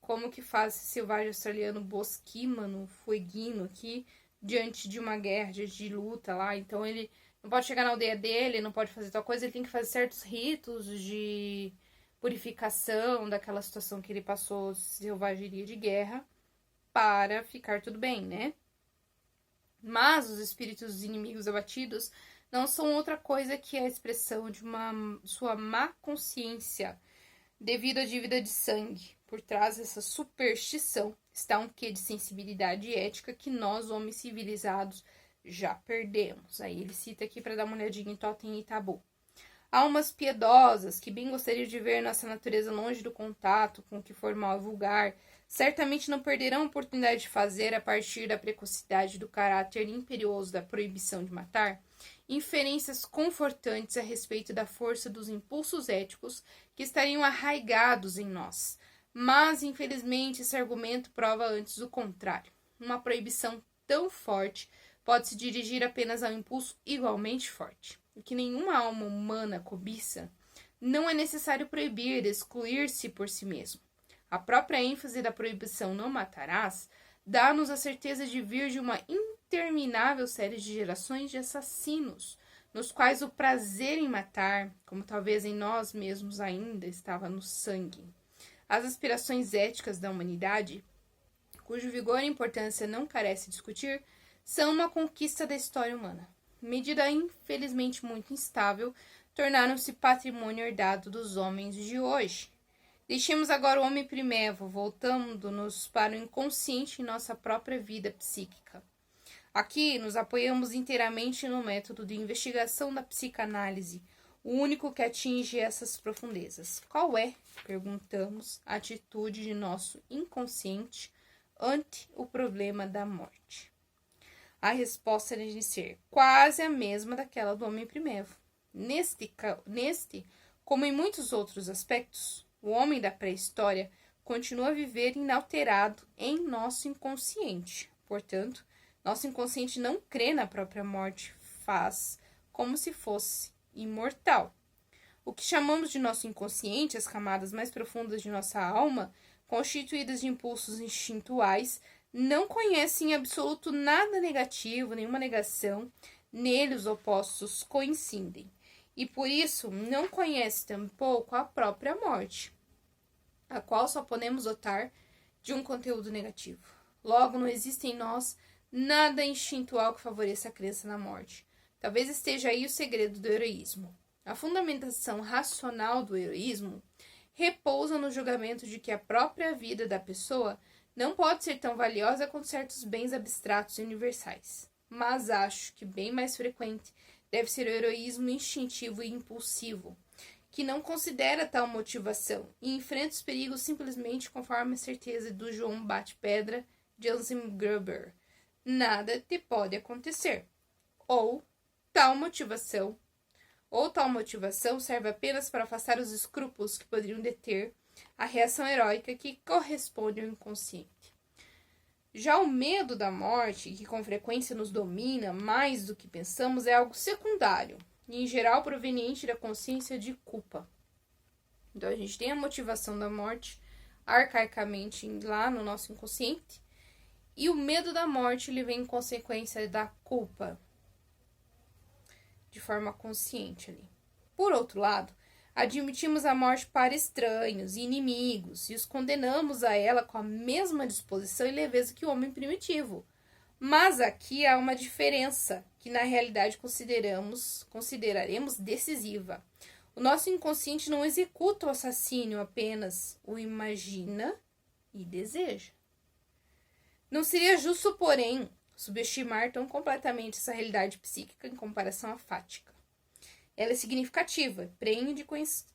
como que faz esse selvagem australiano bosquímano, fueguino aqui, diante de uma guerra, diante de luta lá. Então ele não pode chegar na aldeia dele, não pode fazer tal coisa, ele tem que fazer certos ritos de purificação daquela situação que ele passou, selvageria de guerra, para ficar tudo bem, né? Mas os espíritos dos inimigos abatidos não são outra coisa que a expressão de sua má consciência devido à dívida de sangue. Por trás dessa superstição está um quê de sensibilidade e ética que nós, homens civilizados, já perdemos. Aí ele cita aqui para dar uma olhadinha em Totem e Tabu. Almas piedosas que bem gostariam de ver nossa natureza longe do contato com o que for mal e vulgar, certamente não perderão a oportunidade de fazer, a partir da precocidade do caráter imperioso da proibição de matar, inferências confortantes a respeito da força dos impulsos éticos que estariam arraigados em nós. Mas, infelizmente, esse argumento prova antes o contrário. Uma proibição tão forte pode se dirigir apenas a um impulso igualmente forte. O que nenhuma alma humana cobiça, não é necessário proibir, excluir-se por si mesmo. A própria ênfase da proibição não matarás dá-nos a certeza de vir de uma interminável série de gerações de assassinos, nos quais o prazer em matar, como talvez em nós mesmos ainda, estava no sangue. As aspirações éticas da humanidade, cujo vigor e importância não carece discutir, são uma conquista da história humana. Medida infelizmente muito instável, tornaram-se patrimônio herdado dos homens de hoje. Deixemos agora o homem primevo, voltando-nos para o inconsciente em nossa própria vida psíquica. Aqui nos apoiamos inteiramente no método de investigação da psicanálise, o único que atinge essas profundezas. Qual é, perguntamos, a atitude de nosso inconsciente ante o problema da morte? A resposta deve ser quase a mesma daquela do homem primevo. Neste, como em muitos outros aspectos, o homem da pré-história continua a viver inalterado em nosso inconsciente. Portanto, nosso inconsciente não crê na própria morte, faz como se fosse imortal. O que chamamos de nosso inconsciente, as camadas mais profundas de nossa alma, constituídas de impulsos instintuais, não conhecem em absoluto nada negativo, nenhuma negação. Nele os opostos coincidem. E por isso não conhece tampouco a própria morte, a qual só podemos dotar de um conteúdo negativo. Logo, não existe em nós nada instintual que favoreça a crença na morte. Talvez esteja aí o segredo do heroísmo. A fundamentação racional do heroísmo repousa no julgamento de que a própria vida da pessoa não pode ser tão valiosa quanto certos bens abstratos e universais. Mas acho que bem mais frequente deve ser o heroísmo instintivo e impulsivo, que não considera tal motivação e enfrenta os perigos simplesmente conforme a certeza do João Bate-Pedra de Anselm Gruber. Nada te pode acontecer. Ou tal motivação serve apenas para afastar os escrúpulos que poderiam deter a reação heróica que corresponde ao inconsciente. Já o medo da morte, que com frequência nos domina mais do que pensamos, é algo secundário e, em geral, proveniente da consciência de culpa. Então, a gente tem a motivação da morte arcaicamente lá no nosso inconsciente, e o medo da morte ele vem em consequência da culpa, de forma consciente ali. Por outro lado, admitimos a morte para estranhos e inimigos e os condenamos a ela com a mesma disposição e leveza que o homem primitivo. Mas aqui há uma diferença que na realidade consideraremos decisiva. O nosso inconsciente não executa o assassínio, apenas o imagina e deseja. Não seria justo, porém, subestimar tão completamente essa realidade psíquica em comparação à fática. Ela é significativa, prenhe de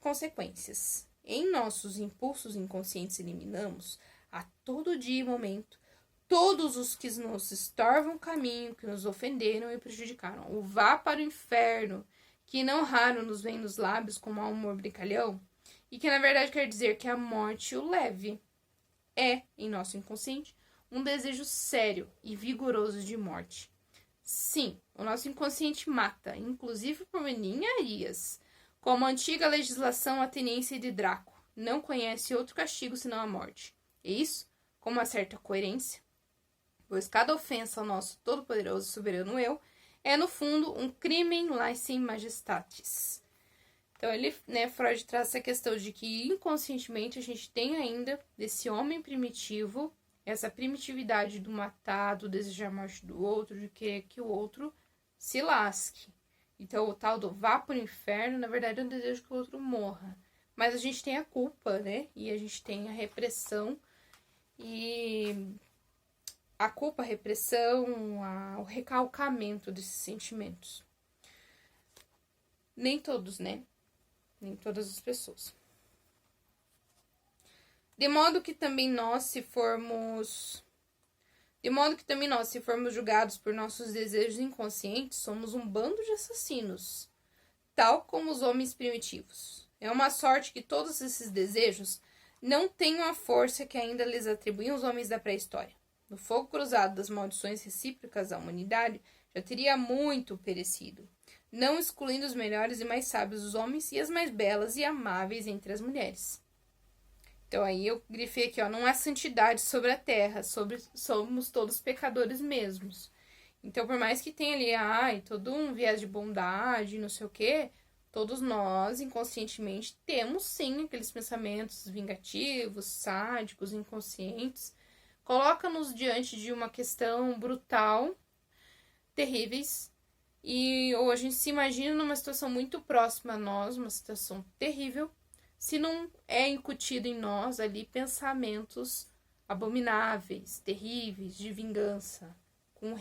consequências. Em nossos impulsos inconscientes eliminamos, a todo dia e momento, todos os que nos estorvam o caminho, que nos ofenderam e prejudicaram. O vá para o inferno, que não raro nos vem nos lábios com mau humor brincalhão, e que na verdade quer dizer que a morte o leve. É, em nosso inconsciente, um desejo sério e vigoroso de morte. Sim, o nosso inconsciente mata, inclusive por ninharias, como a antiga legislação ateniense de Draco não conhece outro castigo senão a morte. E isso, com uma certa coerência, pois cada ofensa ao nosso todo-poderoso e soberano eu é, no fundo, um crimen lese majestatis. Então, Freud traz essa questão de que inconscientemente a gente tem ainda desse homem primitivo, essa primitividade do matar, do desejar a morte do outro, de querer que o outro se lasque. Então, o tal do vá pro inferno, na verdade, é um desejo que o outro morra. Mas a gente tem a culpa, né? E a gente tem a repressão. E a culpa, a repressão, o recalcamento desses sentimentos. Nem todos, né? Nem todas as pessoas. De modo que também nós, se formos julgados por nossos desejos inconscientes, somos um bando de assassinos, tal como os homens primitivos. É uma sorte que todos esses desejos não tenham a força que ainda lhes atribuíam os homens da pré-história. No fogo cruzado das maldições recíprocas à humanidade, já teria muito perecido, não excluindo os melhores e mais sábios dos homens e as mais belas e amáveis entre as mulheres. Então aí eu grifei aqui, ó, não há santidade sobre a terra, somos todos pecadores mesmos. Então por mais que tenha ali, todo um viés de bondade, não sei o quê, todos nós, inconscientemente, temos sim aqueles pensamentos vingativos, sádicos, inconscientes. Coloca-nos diante de uma questão brutal, terríveis, ou a gente se imagina numa situação muito próxima a nós, uma situação terrível, se não é incutido em nós ali pensamentos abomináveis, terríveis, de vingança, com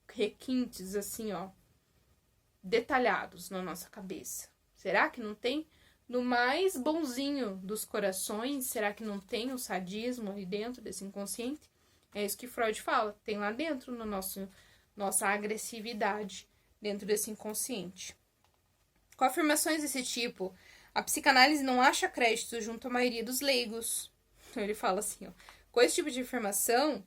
requintes assim, ó, detalhados na nossa cabeça. Será que não tem? No mais bonzinho dos corações, será que não tem o sadismo ali dentro desse inconsciente? É isso que Freud fala, tem lá dentro no nossa agressividade, dentro desse inconsciente. Com afirmações desse tipo, a psicanálise não acha crédito junto à maioria dos leigos. Então ele fala assim, ó, com esse tipo de afirmação,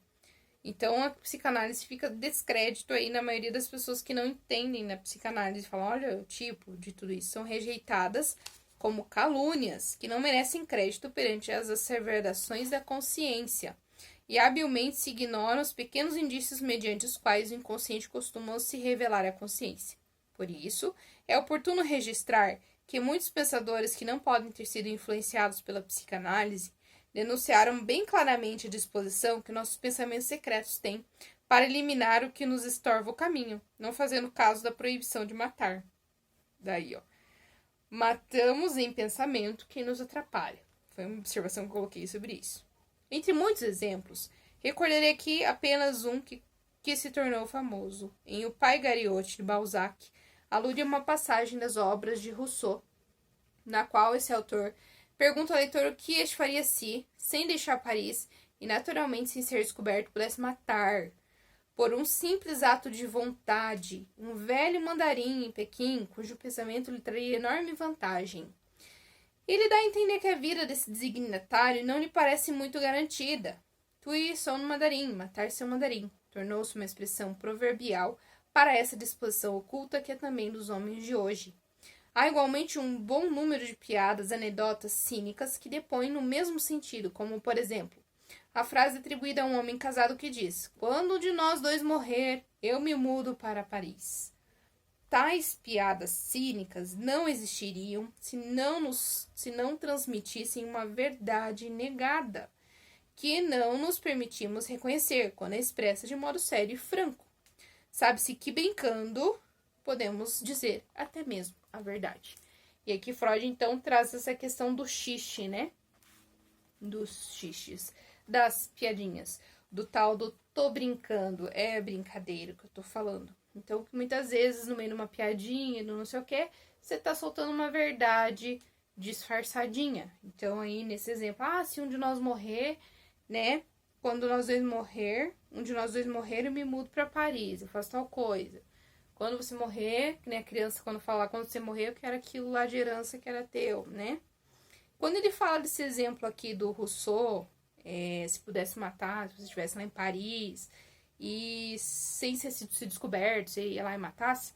então a psicanálise fica descrédito aí na maioria das pessoas que não entendem na psicanálise. Falam, olha, o tipo de tudo isso são rejeitadas como calúnias, que não merecem crédito perante as asseverações da consciência. E habilmente se ignoram os pequenos indícios mediante os quais o inconsciente costuma se revelar à consciência. Por isso, é oportuno registrar que muitos pensadores que não podem ter sido influenciados pela psicanálise denunciaram bem claramente a disposição que nossos pensamentos secretos têm para eliminar o que nos estorva o caminho, não fazendo caso da proibição de matar. Daí, ó. Matamos em pensamento quem nos atrapalha. Foi uma observação que eu coloquei sobre isso. Entre muitos exemplos, recordarei aqui apenas um que se tornou famoso. Em O Pai Gariote, de Balzac, alude a uma passagem das obras de Rousseau, na qual esse autor pergunta ao leitor o que este faria se, sem deixar Paris e naturalmente sem ser descoberto, pudesse matar, por um simples ato de vontade, um velho mandarim em Pequim, cujo pensamento lhe traria enorme vantagem. Ele dá a entender que a vida desse designatário não lhe parece muito garantida. Tui son mandarim, matar seu mandarim, tornou-se uma expressão proverbial para essa disposição oculta que é também dos homens de hoje. Há igualmente um bom número de piadas, anedotas cínicas que depõem no mesmo sentido, como, por exemplo, a frase atribuída a um homem casado que diz: "Quando um de nós dois morrer, eu me mudo para Paris." Tais piadas cínicas não existiriam se não transmitissem uma verdade negada, que não nos permitimos reconhecer quando é expressa de modo sério e franco. Sabe-se que brincando podemos dizer até mesmo a verdade. E aqui Freud, então, traz essa questão do xixi, né? Dos xixis, das piadinhas, do tal do tô brincando, é brincadeira que eu tô falando. Então, muitas vezes, no meio de uma piadinha, do não sei o que, você tá soltando uma verdade disfarçadinha. Então, aí, nesse exemplo, se um de nós morrer, né? Quando nós dois morrer, um de nós dois morrer, eu me mudo pra Paris, eu faço tal coisa. Quando você morrer, né, a criança quando fala, quando você morrer, eu quero aquilo lá de herança que era teu, né? Quando ele fala desse exemplo aqui do Rousseau, se pudesse matar, se você estivesse lá em Paris, e sem se descoberto, você ia lá e matasse,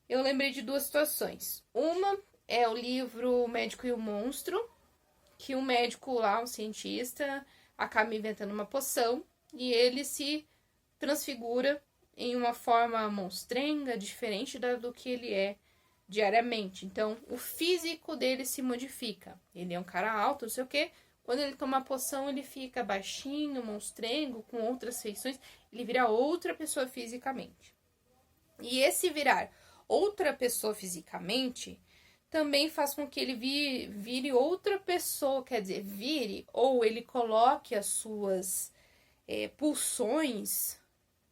eu lembrei de duas situações. Uma é o livro O Médico e o Monstro, que um médico lá, um cientista, acaba inventando uma poção, e ele se transfigura em uma forma monstrenga, diferente do que ele é diariamente. Então, o físico dele se modifica. Ele é um cara alto, não sei o quê. Quando ele toma a poção, ele fica baixinho, monstrengo, com outras feições, ele vira outra pessoa fisicamente. E esse virar outra pessoa fisicamente também faz com que ele vire outra pessoa, quer dizer, vire ou ele coloque as suas pulsões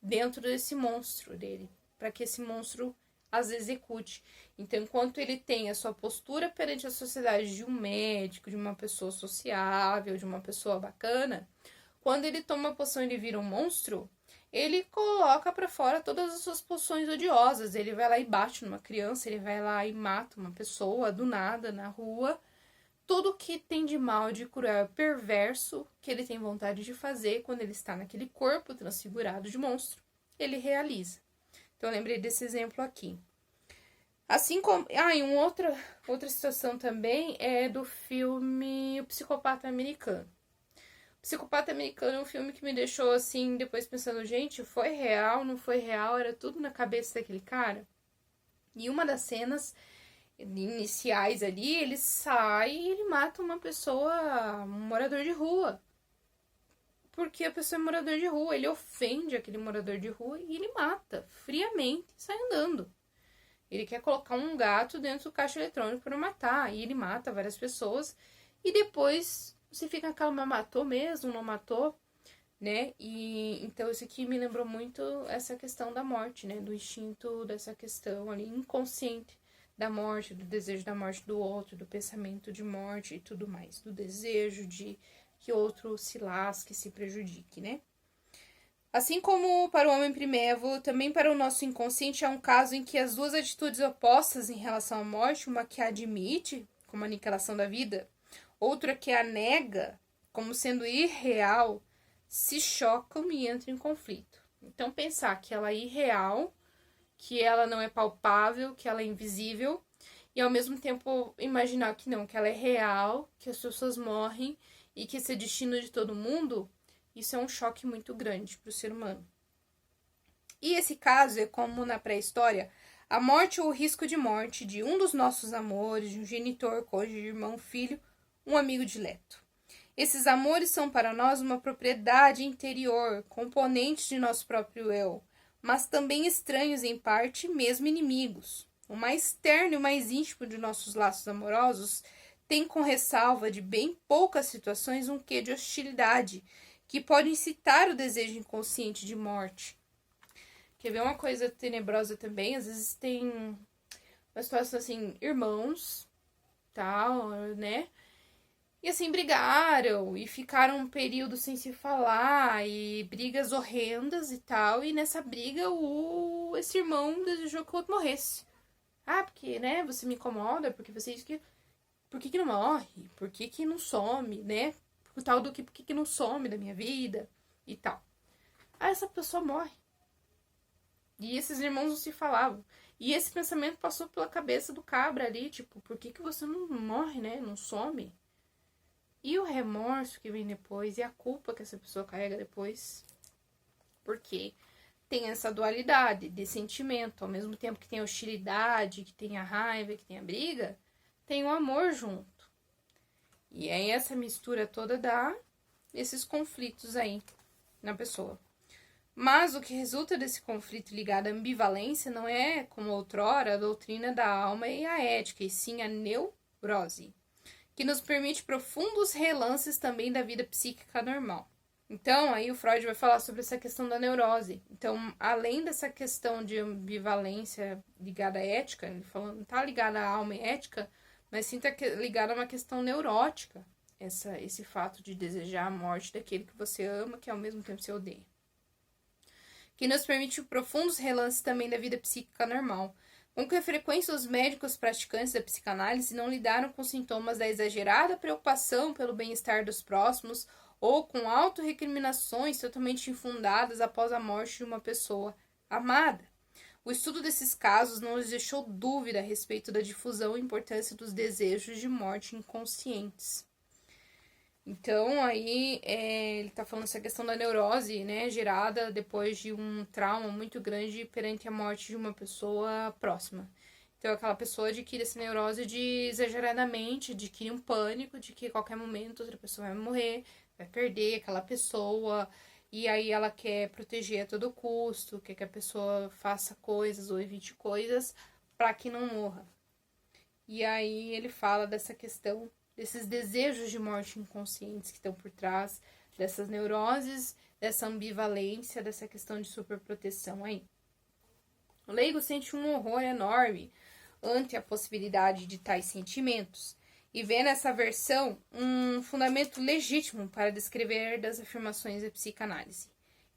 dentro desse monstro dele, para que esse monstro as execute. Então, enquanto ele tem a sua postura perante a sociedade de um médico, de uma pessoa sociável, de uma pessoa bacana, quando ele toma a poção e ele vira um monstro, ele coloca para fora todas as suas pulsões odiosas. Ele vai lá e bate numa criança, ele vai lá e mata uma pessoa do nada na rua. Tudo que tem de mal, de cruel, perverso, que ele tem vontade de fazer quando ele está naquele corpo transfigurado de monstro, ele realiza. Então, eu lembrei desse exemplo aqui. Assim como... e uma outra situação também é do filme O Psicopata Americano. O Psicopata Americano é um filme que me deixou, assim, depois pensando, gente, foi real, não foi real, era tudo na cabeça daquele cara. E uma das cenas iniciais ali, ele sai e ele mata uma pessoa, um morador de rua. Porque a pessoa é morador de rua, ele ofende aquele morador de rua e ele mata friamente e sai andando. Ele quer colocar um gato dentro do caixa eletrônico para matar, e ele mata várias pessoas, e depois você fica calma, matou mesmo, não matou, né? E então isso aqui me lembrou muito essa questão da morte, né? Do instinto dessa questão ali inconsciente da morte, do desejo da morte do outro, do pensamento de morte e tudo mais, do desejo de que outro se lasque, se prejudique, né? Assim como para o homem primevo, também para o nosso inconsciente é um caso em que as duas atitudes opostas em relação à morte, uma que a admite como a aniquilação da vida, outra que a nega como sendo irreal, se chocam e entram em conflito. Então, pensar que ela é irreal, que ela não é palpável, que ela é invisível, e ao mesmo tempo imaginar que não, que ela é real, que as pessoas morrem e que esse é destino de todo mundo, isso é um choque muito grande para o ser humano. E esse caso é como na pré-história, a morte ou o risco de morte de um dos nossos amores, de um genitor, cônjuge, irmão, filho, um amigo dileto. Esses amores são para nós uma propriedade interior, componentes de nosso próprio eu, mas também estranhos em parte, mesmo inimigos. O mais terno e o mais íntimo de nossos laços amorosos tem, com ressalva de bem poucas situações, um quê de hostilidade, que pode incitar o desejo inconsciente de morte. Quer ver uma coisa tenebrosa também? Às vezes tem uma situação assim, irmãos, tal, né? E assim, brigaram e ficaram um período sem se falar, e brigas horrendas e tal, e nessa briga esse irmão desejou que o outro morresse. Ah, porque, né, você me incomoda, porque você diz que... Por que não morre? Por que não some, né? Por tal do que, por que não some da minha vida e tal. Aí essa pessoa morre. E esses irmãos não se falavam. E esse pensamento passou pela cabeça do cabra ali, tipo, por que você não morre, né? Não some? E o remorso que vem depois, e a culpa que essa pessoa carrega depois. Porque tem essa dualidade de sentimento. Ao mesmo tempo que tem a hostilidade, que tem a raiva, que tem a briga, tem o amor junto. E aí essa mistura toda dá esses conflitos aí na pessoa. Mas o que resulta desse conflito ligado à ambivalência não é, como outrora, a doutrina da alma e a ética, e sim a neurose, que nos permite profundos relances também da vida psíquica normal. Então, aí o Freud vai falar sobre essa questão da neurose. Então, além dessa questão de ambivalência ligada à ética, ele falando, não tá ligada à alma e ética, mas sim tá ligada a uma questão neurótica, esse fato de desejar a morte daquele que você ama, que ao mesmo tempo você odeia. Que nos permite profundos relances também da vida psíquica normal. Com que a frequência os médicos praticantes da psicanálise não lidaram com sintomas da exagerada preocupação pelo bem-estar dos próximos ou com autorrecriminações totalmente infundadas após a morte de uma pessoa amada. O estudo desses casos não lhes deixou dúvida a respeito da difusão e importância dos desejos de morte inconscientes. Então, aí, ele está falando essa questão da neurose, né, gerada depois de um trauma muito grande perante a morte de uma pessoa próxima. Então, aquela pessoa adquire essa neurose de exageradamente, adquire um pânico de que a qualquer momento outra pessoa vai morrer, vai perder aquela pessoa, e aí ela quer proteger a todo custo, quer que a pessoa faça coisas ou evite coisas para que não morra. E aí ele fala dessa questão, desses desejos de morte inconscientes que estão por trás dessas neuroses, dessa ambivalência, dessa questão de superproteção aí. O leigo sente um horror enorme ante a possibilidade de tais sentimentos e vê nessa versão um fundamento legítimo para descrever das afirmações da psicanálise.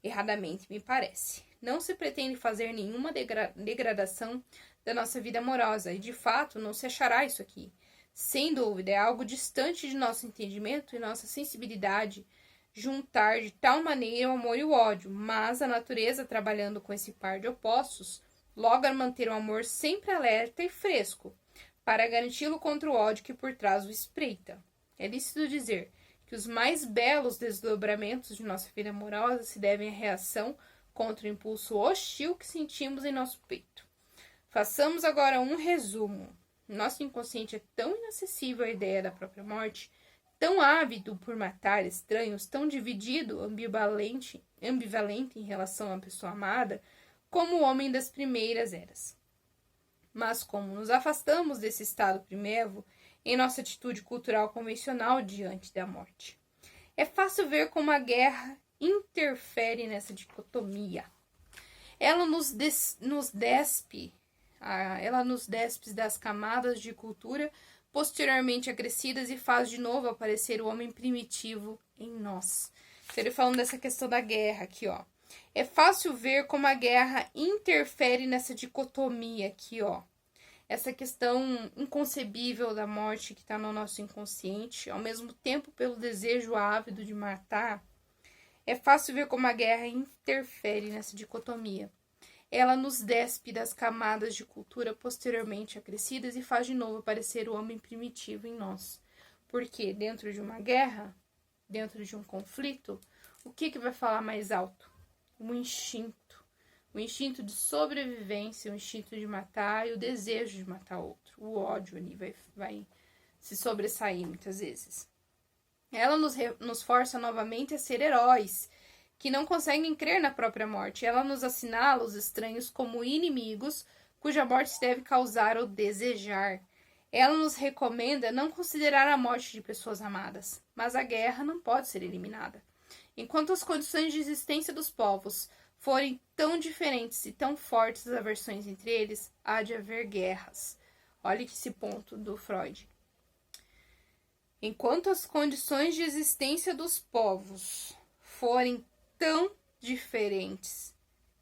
Erradamente, me parece. Não se pretende fazer nenhuma degradação da nossa vida amorosa, e de fato não se achará isso aqui. Sem dúvida, é algo distante de nosso entendimento e nossa sensibilidade juntar de tal maneira o amor e o ódio, mas a natureza, trabalhando com esse par de opostos, logra manter o amor sempre alerta e fresco, para garanti-lo contra o ódio que por trás o espreita. É lícito dizer que os mais belos desdobramentos de nossa vida amorosa se devem à reação contra o impulso hostil que sentimos em nosso peito. Façamos agora um resumo. Nosso inconsciente é tão inacessível à ideia da própria morte, tão ávido por matar estranhos, tão dividido, ambivalente em relação à pessoa amada, como o homem das primeiras eras. Mas como nos afastamos desse estado primevo em nossa atitude cultural convencional diante da morte? É fácil ver como a guerra interfere nessa dicotomia. Ela nos despe das camadas de cultura posteriormente acrescidas e faz de novo aparecer o homem primitivo em nós. Então, ele falando dessa questão da guerra aqui, ó. É fácil ver como a guerra interfere nessa dicotomia aqui, ó. Essa questão inconcebível da morte que está no nosso inconsciente, ao mesmo tempo pelo desejo ávido de matar, é fácil ver como a guerra interfere nessa dicotomia. Ela nos despe das camadas de cultura posteriormente acrescidas e faz de novo aparecer o homem primitivo em nós. Porque dentro de uma guerra, dentro de um conflito, o que vai falar mais alto? O instinto de sobrevivência, o instinto de matar e o desejo de matar outro. O ódio ali vai se sobressair muitas vezes. Ela nos força novamente a ser heróis, que não conseguem crer na própria morte. Ela nos assinala os estranhos como inimigos, cuja morte se deve causar ou desejar. Ela nos recomenda não considerar a morte de pessoas amadas, mas a guerra não pode ser eliminada. Enquanto as condições de existência dos povos forem tão diferentes e tão fortes as aversões entre eles, há de haver guerras. Olha que esse ponto do Freud. Enquanto as condições de existência dos povos forem tão diferentes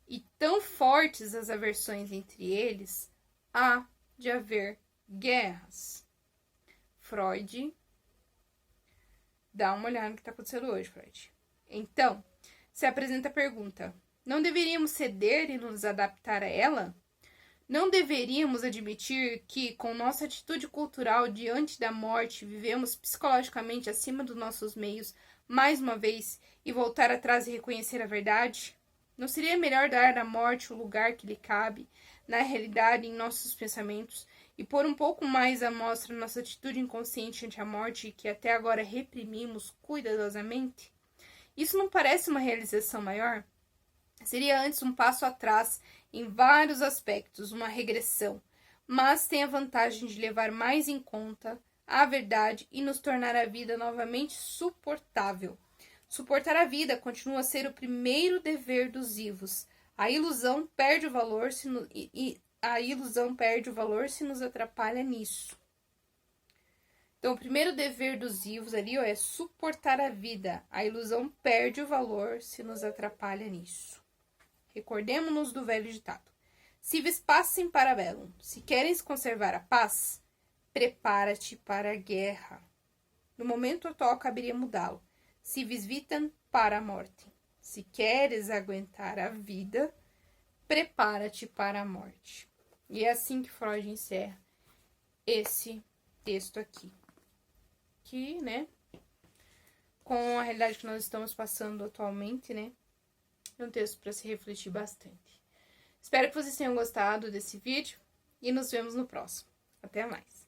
e tão fortes as aversões entre eles, há de haver guerras. Freud, dá uma olhada no que está acontecendo hoje, Freud. Então, se apresenta a pergunta: não deveríamos ceder e nos adaptar a ela? Não deveríamos admitir que, com nossa atitude cultural diante da morte, vivemos psicologicamente acima dos nossos meios, mais uma vez, e voltar atrás e reconhecer a verdade? Não seria melhor dar à morte o lugar que lhe cabe, na realidade, em nossos pensamentos, e pôr um pouco mais à mostra nossa atitude inconsciente ante a morte, que até agora reprimimos cuidadosamente? Isso não parece uma realização maior? Seria antes um passo atrás em vários aspectos, uma regressão, mas tem a vantagem de levar mais em conta a verdade e nos tornar a vida novamente suportável. Suportar a vida continua a ser o primeiro dever dos vivos. A ilusão perde o valor se nos atrapalha nisso. Então, o primeiro dever dos vivos ali, ó, é suportar a vida. A ilusão perde o valor se nos atrapalha nisso. Recordemo-nos do velho ditado: si vis pacem para bellum. Se queres conservar a paz, prepara-te para a guerra. No momento atual, caberia mudá-lo: si vis vitam para a morte. Se queres aguentar a vida, prepara-te para a morte. E é assim que Freud encerra esse texto aqui. Que, né, com a realidade que nós estamos passando atualmente, né, é um texto para se refletir bastante. Espero que vocês tenham gostado desse vídeo. e nos vemos no próximo. Até mais!